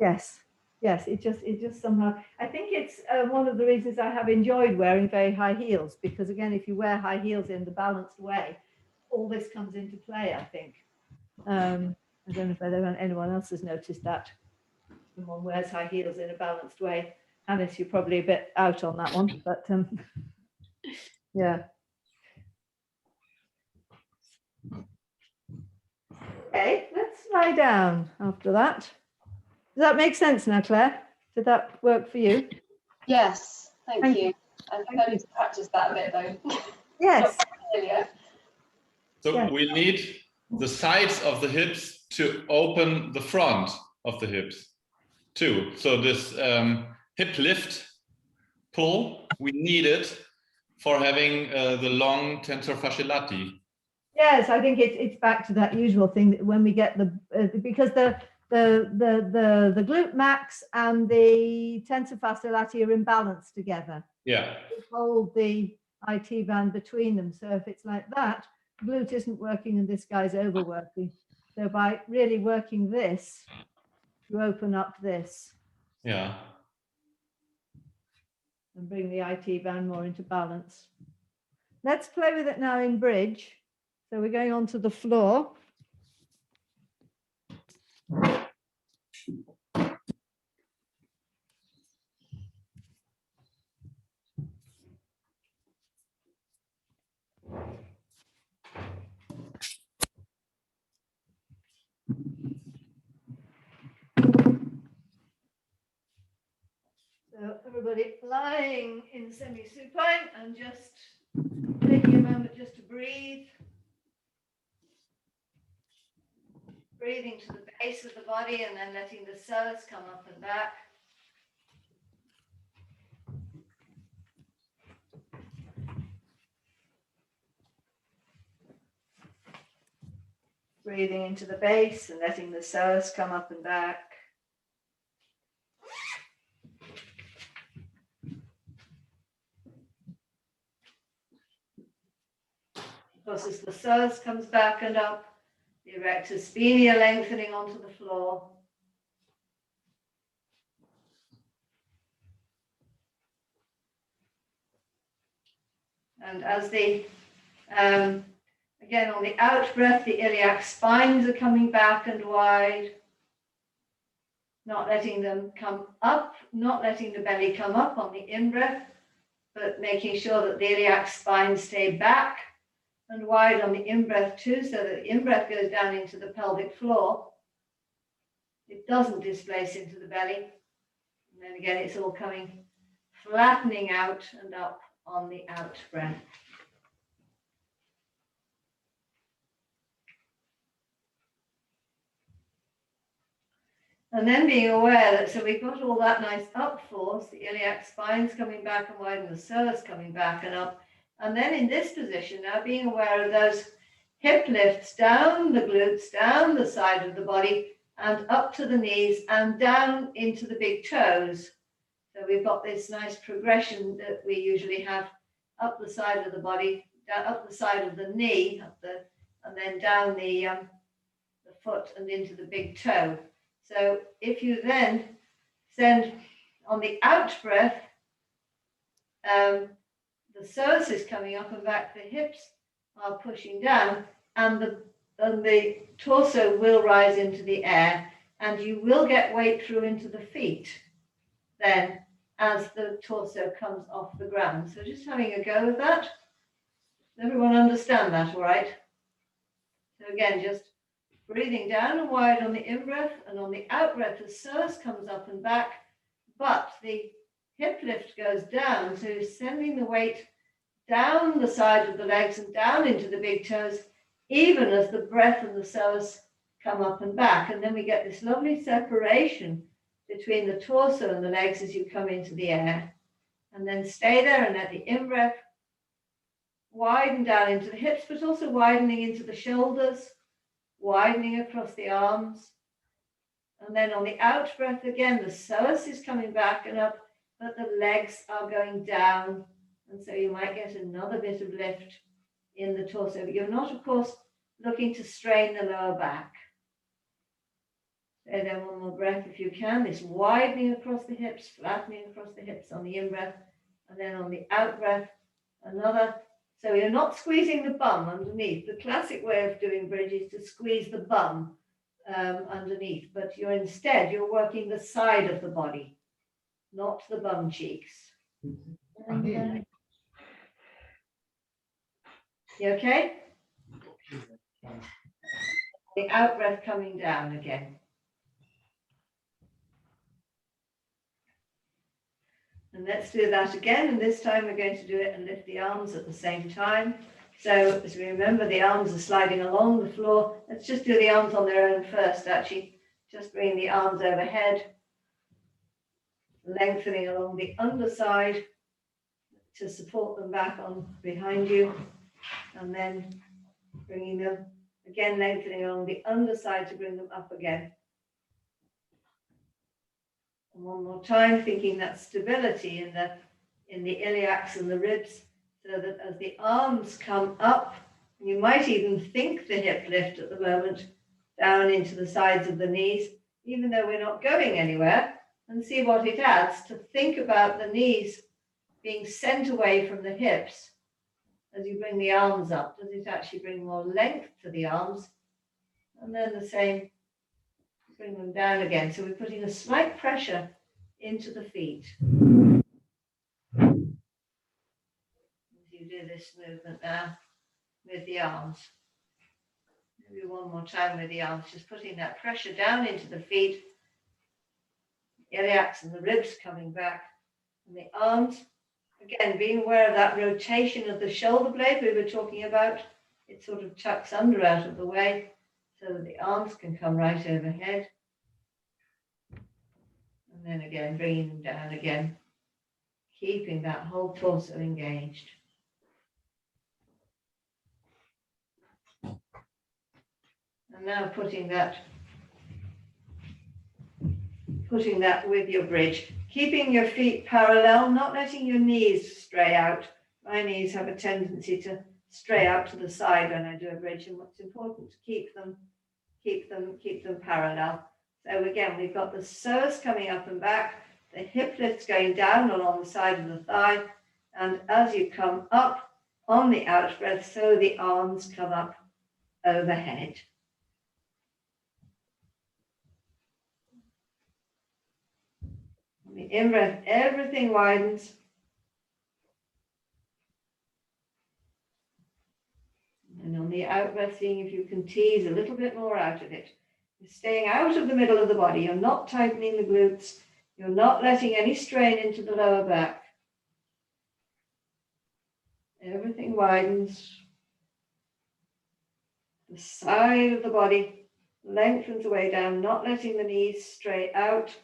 Yes, yes. It just somehow. I think it's one of the reasons I have enjoyed wearing very high heels, because again, if you wear high heels in the balanced way, all this comes into play. I think. I don't know if anyone else has noticed that. When one wears high heels in a balanced way. Alice, you're probably a bit out on that one, but yeah. Okay, let's lie down after that. Does that make sense now, Claire? Did that work for you? Yes, thank you. I'm going to practice that a bit though. Yes. So yeah. we need the sides of the hips to open the front of the hips too. So this hip lift pull, we need it for having the long tensor fasciae lati. Yes, I think it's back to that usual thing that when we get the because the glute max and the tensor fasciae lati are in balance together. Yeah. We hold the IT band between them. So if it's like that, glute isn't working and this guy's overworking. So by really working this, you open up this. Yeah. And bring the IT band more into balance. Let's play with it now in bridge. So we're going onto the floor. So everybody lying in semi-supine and just taking a moment just to breathe. Breathing to the base of the body and then letting the psoas come up and back. Breathing into the base and letting the psoas come up and back. Of course, as the psoas comes back and up, the erector sphenia lengthening onto the floor. And as the, again, on the out breath, the iliac spines are coming back and wide. Not letting them come up, not letting the belly come up on the in-breath, but making sure that the iliac spines stay back and wide on the in-breath too, so that the in-breath goes down into the pelvic floor. It doesn't displace into the belly. And then again, it's all coming, flattening out and up on the out breath. And then being aware that, so we've got all that nice up force, the iliac spine's coming back and wide, and the psoas coming back and up. And then in this position, now being aware of those hip lifts down the glutes, down the side of the body, and up to the knees and down into the big toes. So we've got this nice progression that we usually have up the side of the body, down, up the side of the knee, and then down the foot and into the big toe. So if you then send on the out breath, the psoas is coming up and back, the hips are pushing down, and the torso will rise into the air, and you will get weight through into the feet then as the torso comes off the ground. So just having a go with that. Does everyone understand that all right? So again, just breathing down and wide on the in-breath, and on the out-breath, the psoas comes up and back, but the hip lift goes down, so you're sending the weight down the side of the legs and down into the big toes, even as the breath and the psoas come up and back. And then we get this lovely separation between the torso and the legs as you come into the air. And then stay there and let the in-breath widen down into the hips, but also widening into the shoulders, widening across the arms. And then on the out breath again, the psoas is coming back and up, but the legs are going down. And so you might get another bit of lift in the torso, but you're not, of course, looking to strain the lower back. So then one more breath if you can, this widening across the hips, flattening across the hips on the in-breath, and then on the out-breath, another. So you're not squeezing the bum underneath. The classic way of doing bridge is to squeeze the bum underneath, but you're working the side of the body, not the bum cheeks. And, you okay? The out breath coming down again. And let's do that again. And this time we're going to do it and lift the arms at the same time. So as we remember, the arms are sliding along the floor. Let's just do the arms on their own first, actually. Just bring the arms overhead, lengthening along the underside to support them back on behind you. And then bringing them, again, lengthening along the underside to bring them up again. And one more time, thinking that stability in the iliacs and the ribs, so that as the arms come up, you might even think the hip lift at the moment down into the sides of the knees, even though we're not going anywhere, and see what it adds to think about the knees being sent away from the hips as you bring the arms up. Does it actually bring more length to the arms? And then the same, bring them down again. So we're putting a slight pressure into the feet. As you do this movement now with the arms. Maybe one more time with the arms, just putting that pressure down into the feet, the iliacs and the ribs coming back, and the arms. Again, being aware of that rotation of the shoulder blade we were talking about. It sort of tucks under out of the way so that the arms can come right overhead. And then again, bringing them down again, keeping that whole torso engaged. And now putting that with your bridge. Keeping your feet parallel, not letting your knees stray out. My knees have a tendency to stray out to the side when I do a bridge, and what's important to keep them parallel. So again, we've got the psoas coming up and back, the hip lifts going down along the side of the thigh, and as you come up on the out breath, so the arms come up overhead. On the in-breath, everything widens. And on the out-breath, seeing if you can tease a little bit more out of it. You're staying out of the middle of the body. You're not tightening the glutes. You're not letting any strain into the lower back. Everything widens. The side of the body lengthens the way down, not letting the knees straight out,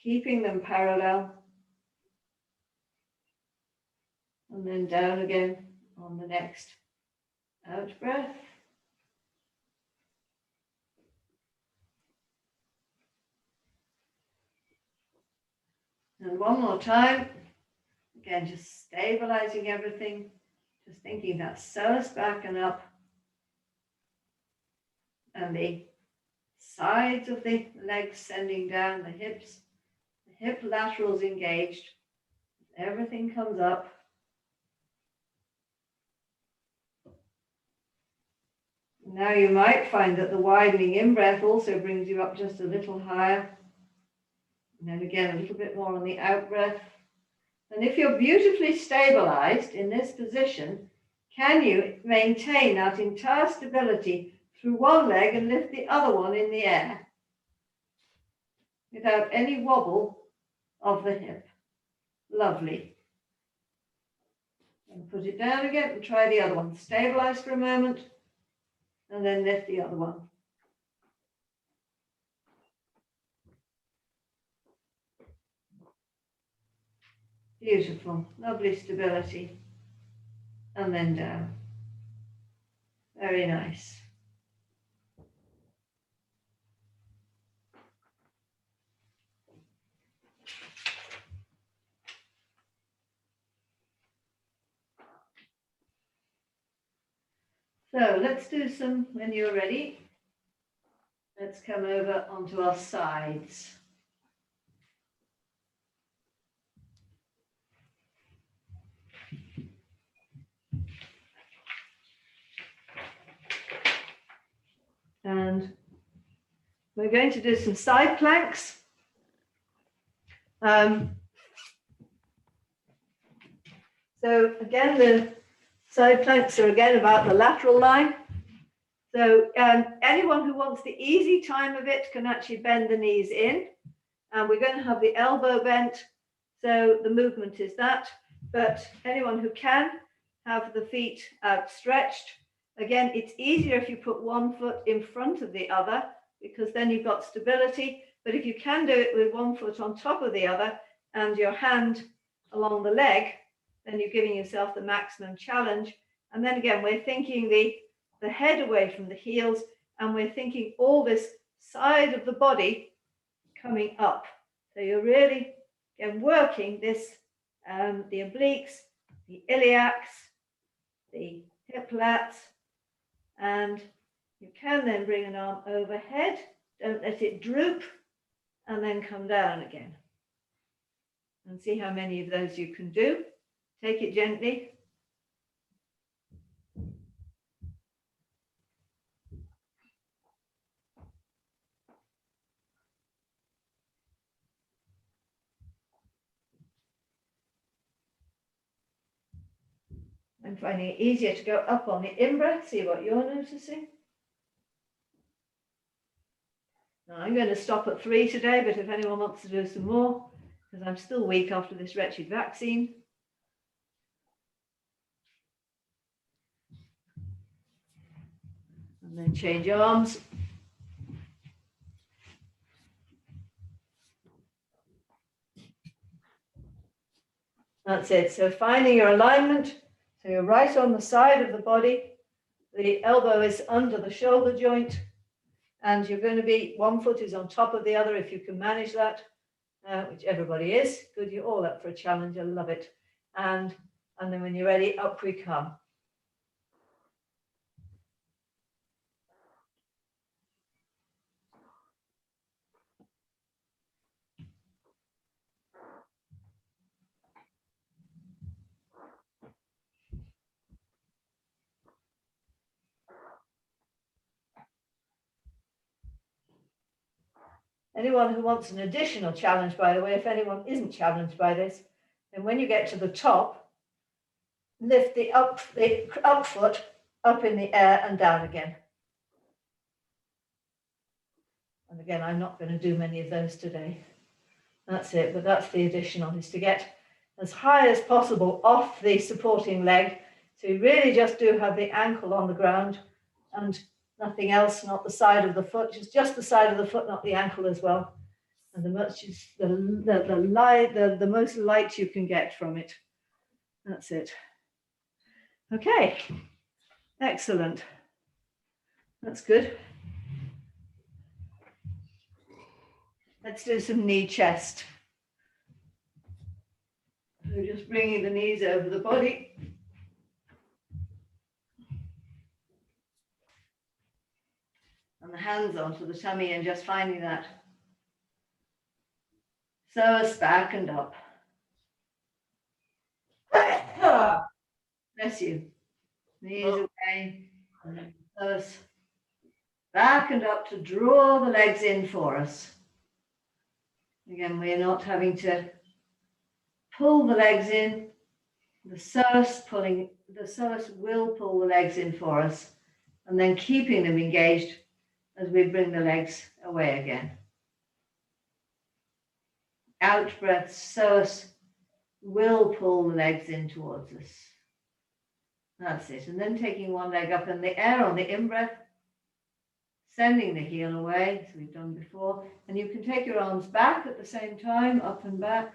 keeping them parallel. And then down again on the next out breath. And one more time. Again, just stabilizing everything. Just thinking that psoas back and up. And the sides of the legs sending down, the hips, the hip laterals engaged. Everything comes up. Now you might find that the widening in-breath also brings you up just a little higher. And then again, a little bit more on the out-breath. And if you're beautifully stabilized in this position, can you maintain that entire stability through one leg and lift the other one in the air without any wobble of the hip? Lovely. And put it down again and try the other one. Stabilize for a moment and then lift the other one. Beautiful, lovely stability. And then down. Very nice. So let's do some, when you're ready, let's come over onto our sides. And we're going to do some side planks. So again, the side planks are again about the lateral line. So anyone who wants the easy time of it can actually bend the knees in. And we're going to have the elbow bent. So the movement is that. But anyone who can have the feet outstretched. Again, it's easier if you put one foot in front of the other, because then you've got stability. But if you can do it with one foot on top of the other and your hand along the leg, then you're giving yourself the maximum challenge. And then again, we're thinking the head away from the heels, and we're thinking all this side of the body coming up. So you're really, again, working this, the obliques, the iliacs, the hip lats, and you can then bring an arm overhead. Don't let it droop, and then come down again. And see how many of those you can do. Take it gently. I'm finding it easier to go up on the in-breath. See what you're noticing. Now I'm going to stop at 3 today, but if anyone wants to do some more, because I'm still weak after this wretched vaccine. And then change arms. That's it. So finding your alignment. So you're right on the side of the body. The elbow is under the shoulder joint. And you're going to be, one foot is on top of the other if you can manage that, which everybody is. Good, you're all up for a challenge. I love it. And then when you're ready, up we come. Anyone who wants an additional challenge, by the way, if anyone isn't challenged by this, then when you get to the top, lift the up foot up in the air and down again. And again, I'm not going to do many of those today. That's it, but that's the additional, is to get as high as possible off the supporting leg. So you really just do have the ankle on the ground, and Nothing else, not the side of the foot, just the side of the foot, not the ankle as well. And the most light you can get from it. That's it. Okay, excellent. That's good. Let's do some knee chest. So just bringing the knees over the body. And the hands onto the tummy and just finding that psoas back and up. Bless you. Knees away. Psoas back and up to draw the legs in for us. Again, we're not having to pull the legs in. The psoas will pull the legs in for us, and then keeping them engaged as we bring the legs away again. Out breath, psoas will pull the legs in towards us. That's it. And then taking one leg up in the air on the in-breath, sending the heel away, as we've done before. And you can take your arms back at the same time, up and back.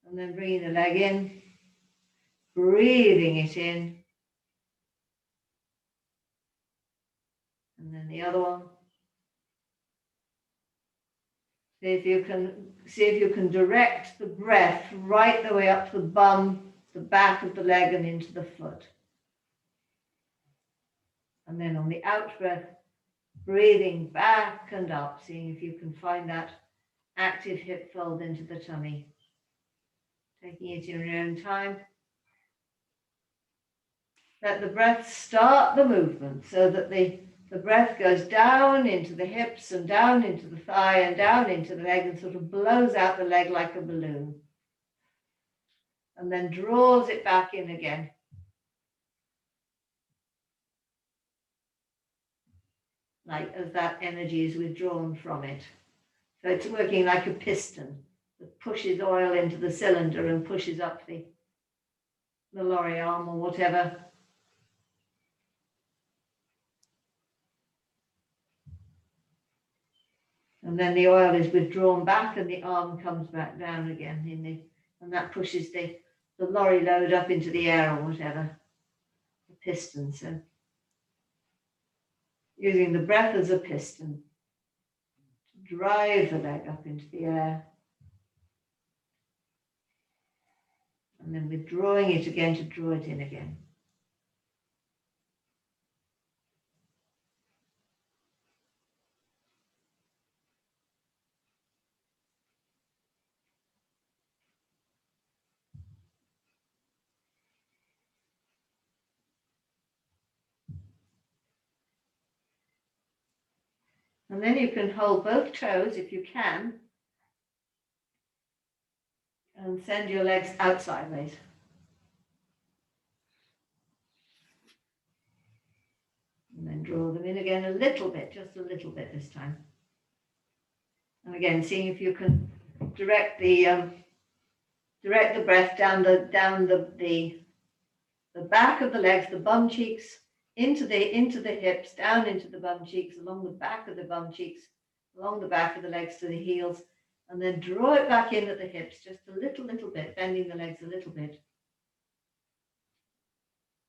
And then bringing the leg in, breathing it in. And then the other one. See if you can direct the breath right the way up to the bum, the back of the leg and into the foot. And then on the out breath, breathing back and up, seeing if you can find that active hip fold into the tummy. Taking it in your own time. Let the breath start the movement so that the breath goes down into the hips and down into the thigh and down into the leg and sort of blows out the leg like a balloon. And then draws it back in again. Like as that energy is withdrawn from it. So it's working like a piston that pushes oil into the cylinder and pushes up the lorry arm or whatever. And then the oil is withdrawn back and the arm comes back down again and that pushes the lorry load up into the air or whatever. The piston. So using the breath as a piston to drive the leg up into the air. And then withdrawing it again to draw it in again. And then you can hold both toes if you can and send your legs out sideways. And then draw them in again a little bit, just a little bit this time. And again, seeing if you can direct the breath down the back of the legs, the bum cheeks, into the hips, down into the bum cheeks, along the back of the bum cheeks, along the back of the legs to the heels, and then draw it back in at the hips, just a little bit, bending the legs a little bit.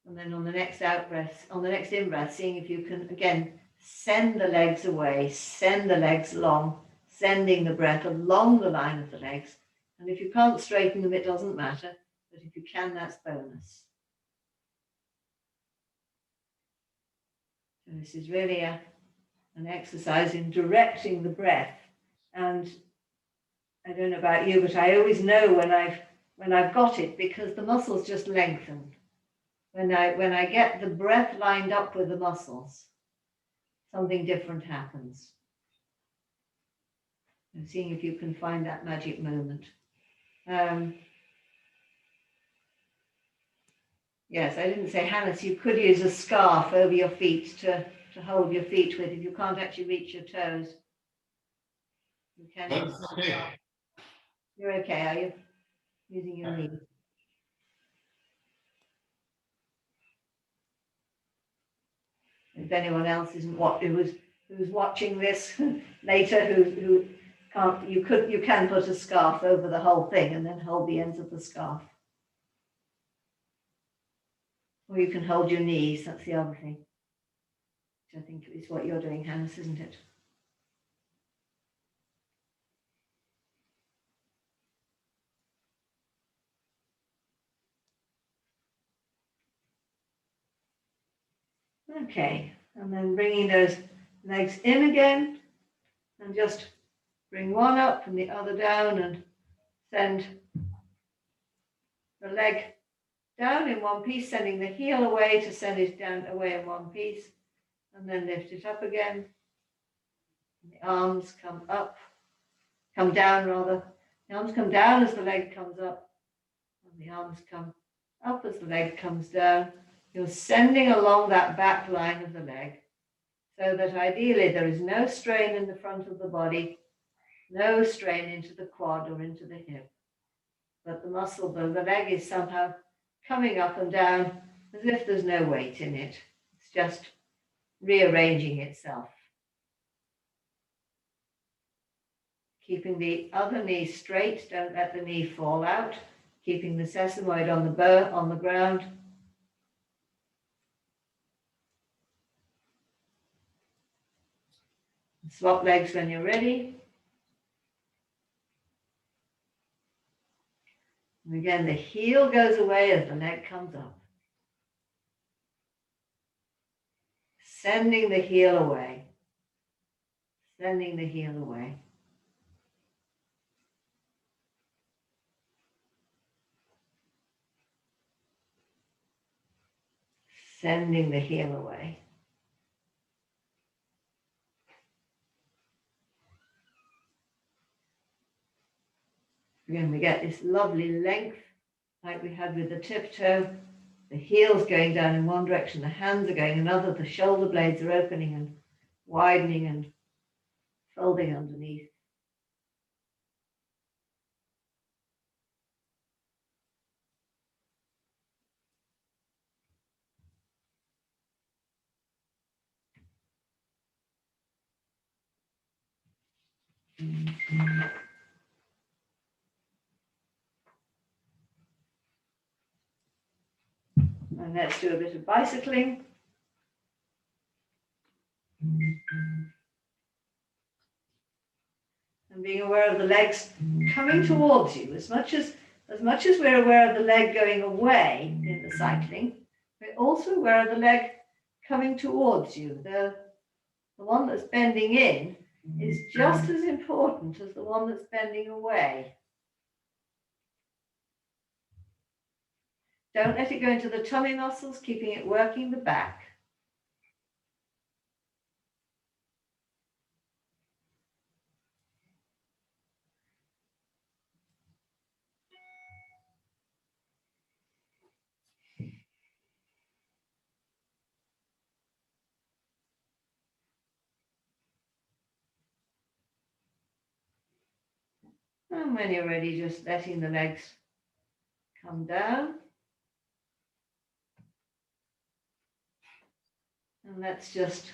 And then on the next out breath, on the next in breath, seeing if you can, again, send the legs away, send the legs long, sending the breath along the line of the legs. And if you can't straighten them, it doesn't matter. But if you can, that's bonus. So this is really an exercise in directing the breath. And I don't know about you, but I always know when I've got it because the muscles just lengthen. When I get the breath lined up with the muscles, something different happens. And seeing if you can find that magic moment. Yes, I didn't say, Hannah, so you could use a scarf over your feet to hold your feet with if you can't actually reach your toes. You can use a scarf. You're okay, are you? Using your knees. if anyone else isn't who's watching this later, who can't, you can put a scarf over the whole thing and then hold the ends of the scarf. Or you can hold your knees, that's the other thing. Which I think is what you're doing, Hannes, isn't it? Okay, and then bringing those legs in again, and just bring one up and the other down, and send the leg down in one piece, sending the heel away to send it down away in one piece, and then lift it up again. The arms come down rather. The arms come down as the leg comes up, and the arms come up as the leg comes down. You're sending along that back line of the leg, so that ideally there is no strain in the front of the body, no strain into the quad or into the hip, but the muscle, the leg is somehow coming up and down as if there's no weight in it. It's just rearranging itself. Keeping the other knee straight, don't let the knee fall out. Keeping the sesamoid on the ground. Swap legs when you're ready. And again, the heel goes away as the leg comes up. Sending the heel away. Sending the heel away. Sending the heel away. Again, we get this lovely length like we had with the tiptoe. The heel's going down in one direction, the hands are going another, the shoulder blades are opening and widening and folding underneath. And let's do a bit of bicycling. And being aware of the legs coming towards you. As much as we're aware of the leg going away in the cycling, we're also aware of the leg coming towards you. The one that's bending in is just as important as the one that's bending away. Don't let it go into the tummy muscles, keeping it working the back. And when you're ready, just letting the legs come down. And let's just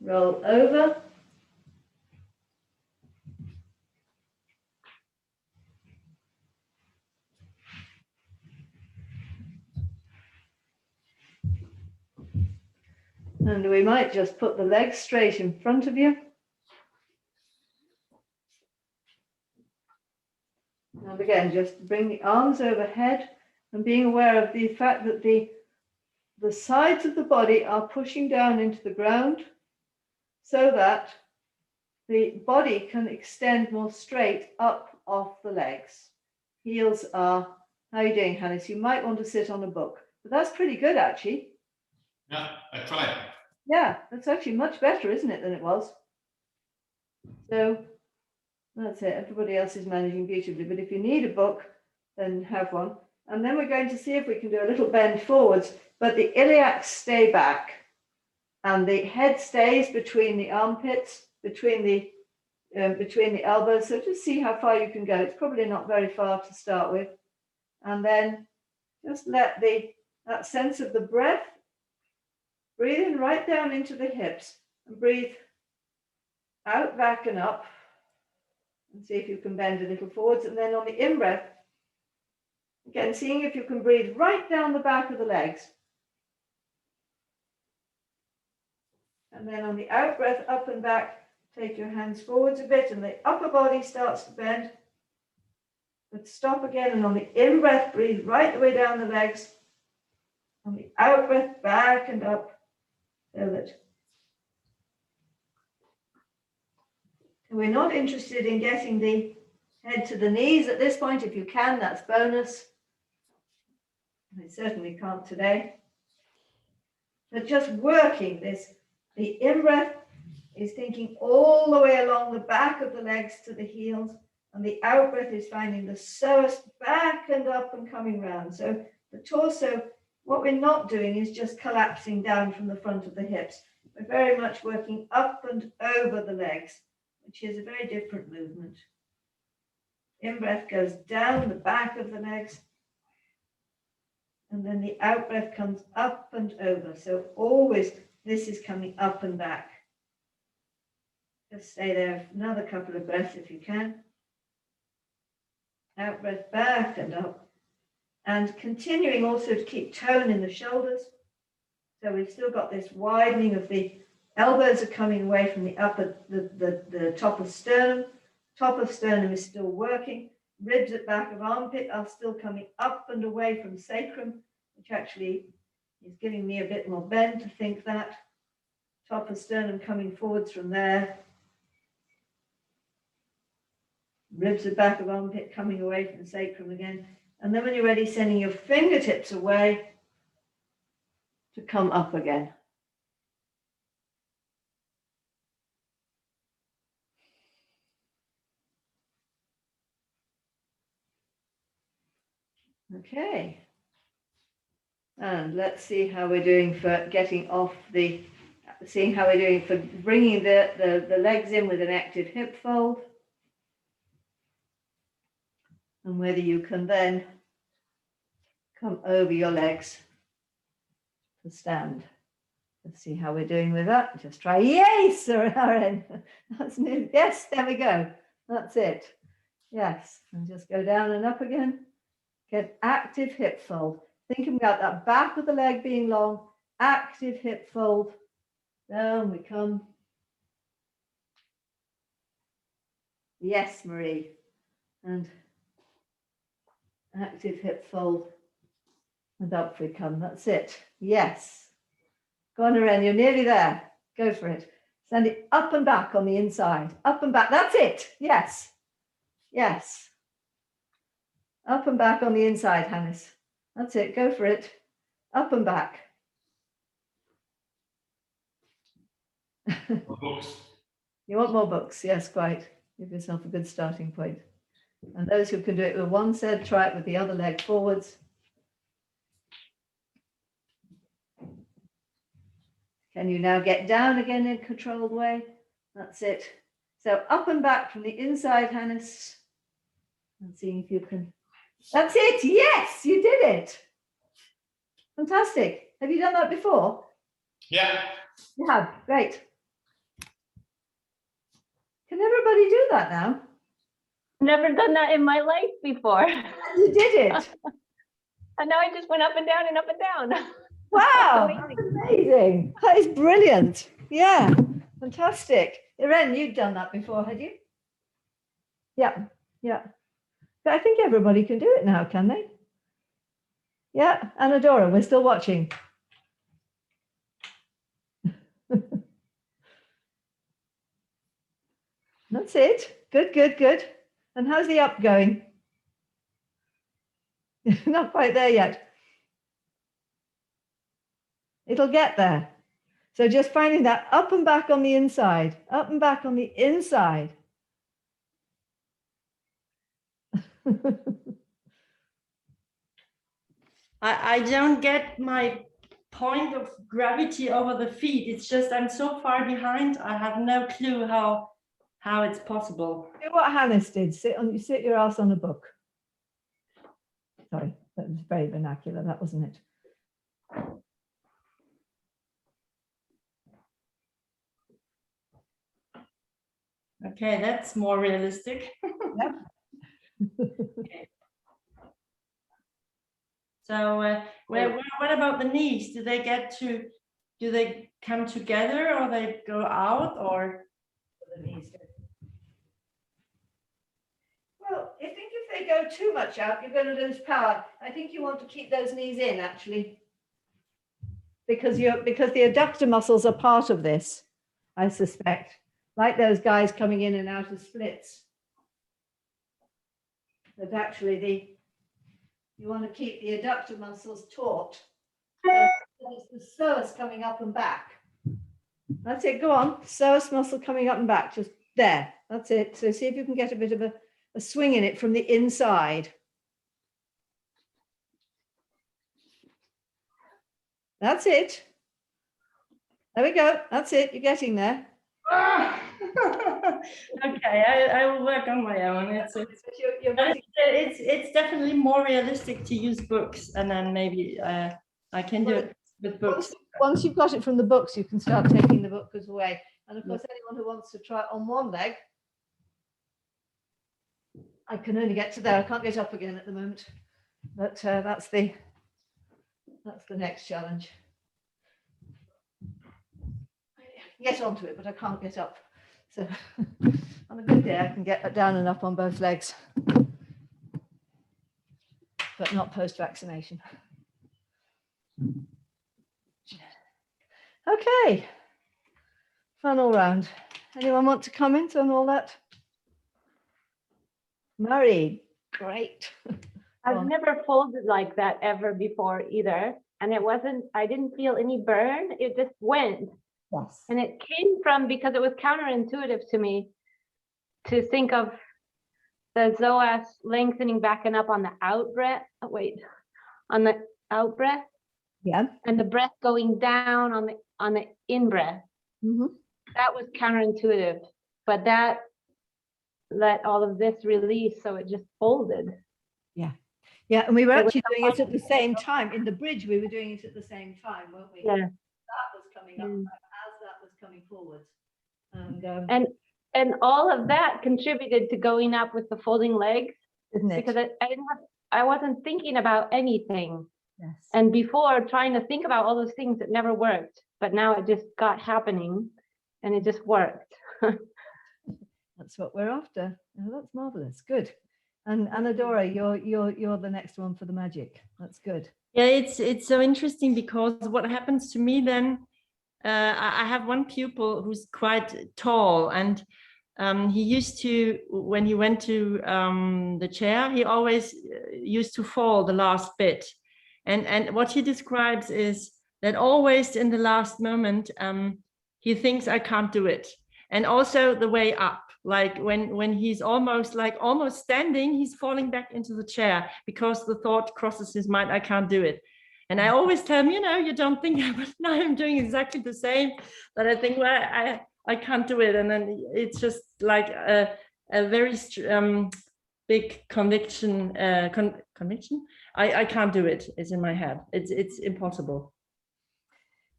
roll over. And we might just put the legs straight in front of you. And again, just bring the arms overhead and being aware of the fact that the sides of the body are pushing down into the ground so that the body can extend more straight up off the legs. Heels are, how are you doing, Hannes? You might want to sit on a book, but that's pretty good actually. Yeah, I tried. Yeah, that's actually much better, isn't it, than it was? So that's it. Everybody else is managing beautifully, but if you need a book, then have one. And then we're going to see if we can do a little bend forwards, but the iliacs stay back and the head stays between the armpits, between the elbows. So just see how far you can go. It's probably not very far to start with. And then just let that sense of the breath breathe in right down into the hips and breathe out, back and up. And see if you can bend a little forwards. And then on the in-breath, again, seeing if you can breathe right down the back of the legs. And then on the out-breath, up and back, take your hands forwards a bit and the upper body starts to bend. But stop again, and on the in-breath, breathe right the way down the legs. On the out-breath, back and up. Feel it. We're not interested in getting the head to the knees at this point. If you can, that's bonus. I certainly can't today. But just working this, the in-breath is thinking all the way along the back of the legs to the heels, and the out-breath is finding the psoas back and up and coming round. So the torso, what we're not doing is just collapsing down from the front of the hips. We're very much working up and over the legs, which is a very different movement. In-breath goes down the back of the legs, and then the out-breath comes up and over. So always this is coming up and back. Just stay there another couple of breaths if you can. Out-breath back and up. And continuing also to keep tone in the shoulders. So we've still got this widening of the elbows are coming away from the upper, the top of sternum. Top of sternum is still working. Ribs at back of armpit are still coming up and away from sacrum, which actually is giving me a bit more bend to think that. Top of sternum coming forwards from there. Ribs at back of armpit coming away from sacrum again. And then when you're ready, sending your fingertips away to come up again. Okay. And let's see how we're doing for getting off the, seeing how we're doing for bringing the legs in with an active hip fold. And whether you can then come over your legs to stand. Let's see how we're doing with that. Just try, yes, Aaron. That's new. Yes, there we go. That's it. Yes, and just go down and up again. Get active hip fold. Thinking about that back of the leg being long, active hip fold. Down we come. Yes, Marie. And active hip fold. And up we come. That's it. Yes. Go on, Aren, you're nearly there. Go for it. Send it up and back on the inside. Up and back. That's it. Yes. Yes. Up and back on the inside, Hannes. That's it. Go for it. Up and back. Books. You want more books? Yes, quite. Give yourself a good starting point. And those who can do it with one set, try it with the other leg forwards. Can you now get down again in a controlled way? That's it. So up and back from the inside, Hannes. And seeing if you can. That's it. Yes, you did it. Fantastic. Have you done that before? Yeah. You have. Great. Can everybody do that now? Never done that in my life before. You did it. And now I just went up and down and up and down. Wow, Amazing. that's amazing. That is brilliant. Yeah, fantastic. Irene, you'd done that before, had you? Yeah, yeah. But I think everybody can do it now, can they? Yeah, Anadora, we're still watching. That's it. Good, good, good. And how's the up going? Not quite there yet. It'll get there. So just finding that up and back on the inside, up and back on the inside. I don't get my point of gravity over the feet. It's just I'm so far behind. I have no clue how it's possible. Do what Hannes did. Sit your ass on a book. Sorry, that was very vernacular. That wasn't it. Okay, that's more realistic. So what about the knees? Do they come together or they go out, or? Well, I think if they go too much out, you're going to lose power. I think you want to keep those knees in, actually, because the adductor muscles are part of this, I suspect, like those guys coming in and out of splits. But actually, you want to keep the adductor muscles taut. So it's the psoas coming up and back. That's it. Go on. Psoas muscle coming up and back. Just there. That's it. So see if you can get a bit of a swing in it from the inside. That's it. There we go. That's it. You're getting there. Okay, I will work on my own. It's definitely more realistic to use books, and then maybe I can do it with books. Once you've got it from the books, you can start taking the books away. And of course, anyone who wants to try it on one leg, I can only get to there. I can't get up again at the moment. But that's the next challenge. Get onto it, but I can't get up. So on a good day, I can get down and up on both legs, but not post-vaccination. Okay, fun all round. Anyone want to comment on all that? Murray, great. I've never folded like that ever before either. And I didn't feel any burn. It just went. Yes. And it came from, because it was counterintuitive to me to think of the psoas lengthening back and up on the out breath. Oh, wait, on the out breath. Yeah. And the breath going down on the in breath. Mm-hmm. That was counterintuitive, but that let all of this release, so it just folded. Yeah. Yeah, and we were actually doing it at the same time. In the bridge, we were doing it at the same time, weren't we? Yeah. That was coming up as that was coming forwards. And all of that contributed to going up with the folding legs, isn't it? because I wasn't thinking about anything. Yes. And before, trying to think about all those things, it never worked. But now it just got happening, and it just worked. That's what we're after. Oh, that's marvelous. Good. And Anadora, you're the next one for the magic. That's good. Yeah, it's so interesting, because what happens to me then, I have one pupil who's quite tall, and he used to, when he went to the chair, he always used to fall the last bit. And what he describes is that always in the last moment, he thinks I can't do it. And also the way up, like when he's almost standing, he's falling back into the chair because the thought crosses his mind, I can't do it. And I always tell him, you don't think, but now I'm doing exactly the same, but I think, well, I can't do it. And then it's just like a very big conviction, conviction. I can't do it. It's in my head. It's impossible.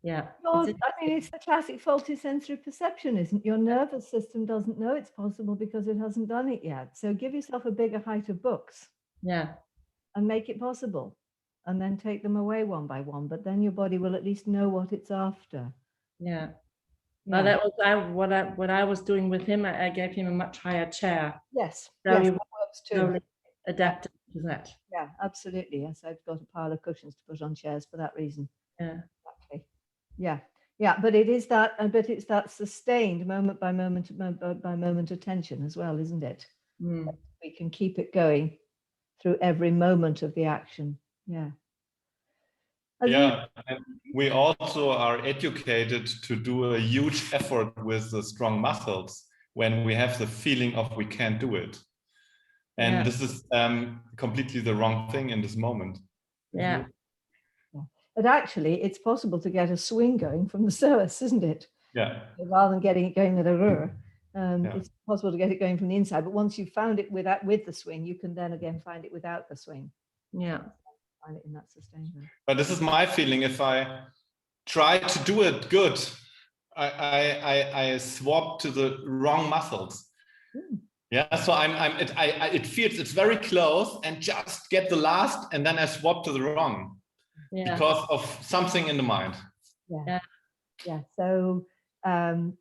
Yeah. I mean, it's the classic faulty sensory perception, isn't it? Your nervous system doesn't know it's possible because it hasn't done it yet. So give yourself a bigger height of books. Yeah. And make it possible. And then take them away one by one. But then your body will at least know what it's after. Yeah. Well, that was what I was doing with him. I gave him a much higher chair. Yes. So yes, he that works too. Adapted to that. Yeah, absolutely. Yes, I've got a pile of cushions to put on chairs for that reason. Yeah. Exactly. Yeah. But it is that, but it's that sustained moment by moment attention as well, isn't it? Mm. We can keep it going through every moment of the action. Yeah. Yeah, and we also are educated to do a huge effort with the strong muscles when we have the feeling of we can't do it. And this is completely the wrong thing in this moment. Yeah. But actually, it's possible to get a swing going from the psoas, isn't it? Yeah. Rather than getting it going with a rur. It's possible to get it going from the inside. But once you've found it with the swing, you can then again find it without the swing. Yeah. Find it in that sustained way. But this is my feeling. If I try to do it good, I swap to the wrong muscles. Yeah, so it feels it's very close, and just get the last, and then I swap to the wrong because of something in the mind. Yeah. So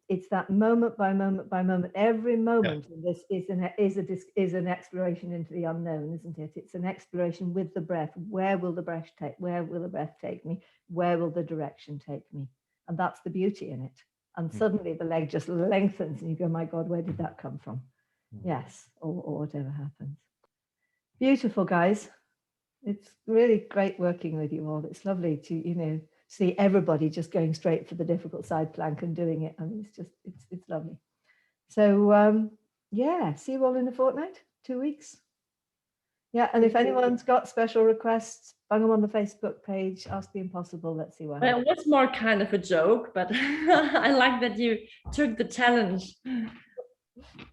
it's that moment by moment by moment. Every moment in this is an exploration into the unknown, isn't it? It's an exploration with the breath. Where will the breath take? Where will the breath take me? Where will the direction take me? And that's the beauty in it. And suddenly the leg just lengthens, and you go, "My God, where did that come from?" Yes, or whatever happens. Beautiful, guys. It's really great working with you all. It's lovely to, see everybody just going straight for the difficult side plank and doing it. I mean, it's lovely. So yeah, see you all in a fortnight, 2 weeks. Yeah, and if anyone's got special requests, bung them on the Facebook page, Ask the Impossible. Let's see what happens. Well, it was more kind of a joke, but I like that you took the challenge.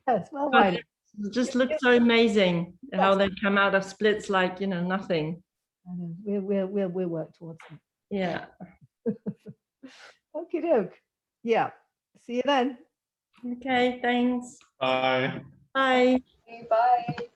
Yes, well, why not? It just looks so amazing how they come out of splits like, nothing. I know. We'll work towards it. Yeah. Okie doke. Yeah. See you then. Okay, thanks. Bye. Bye. Bye.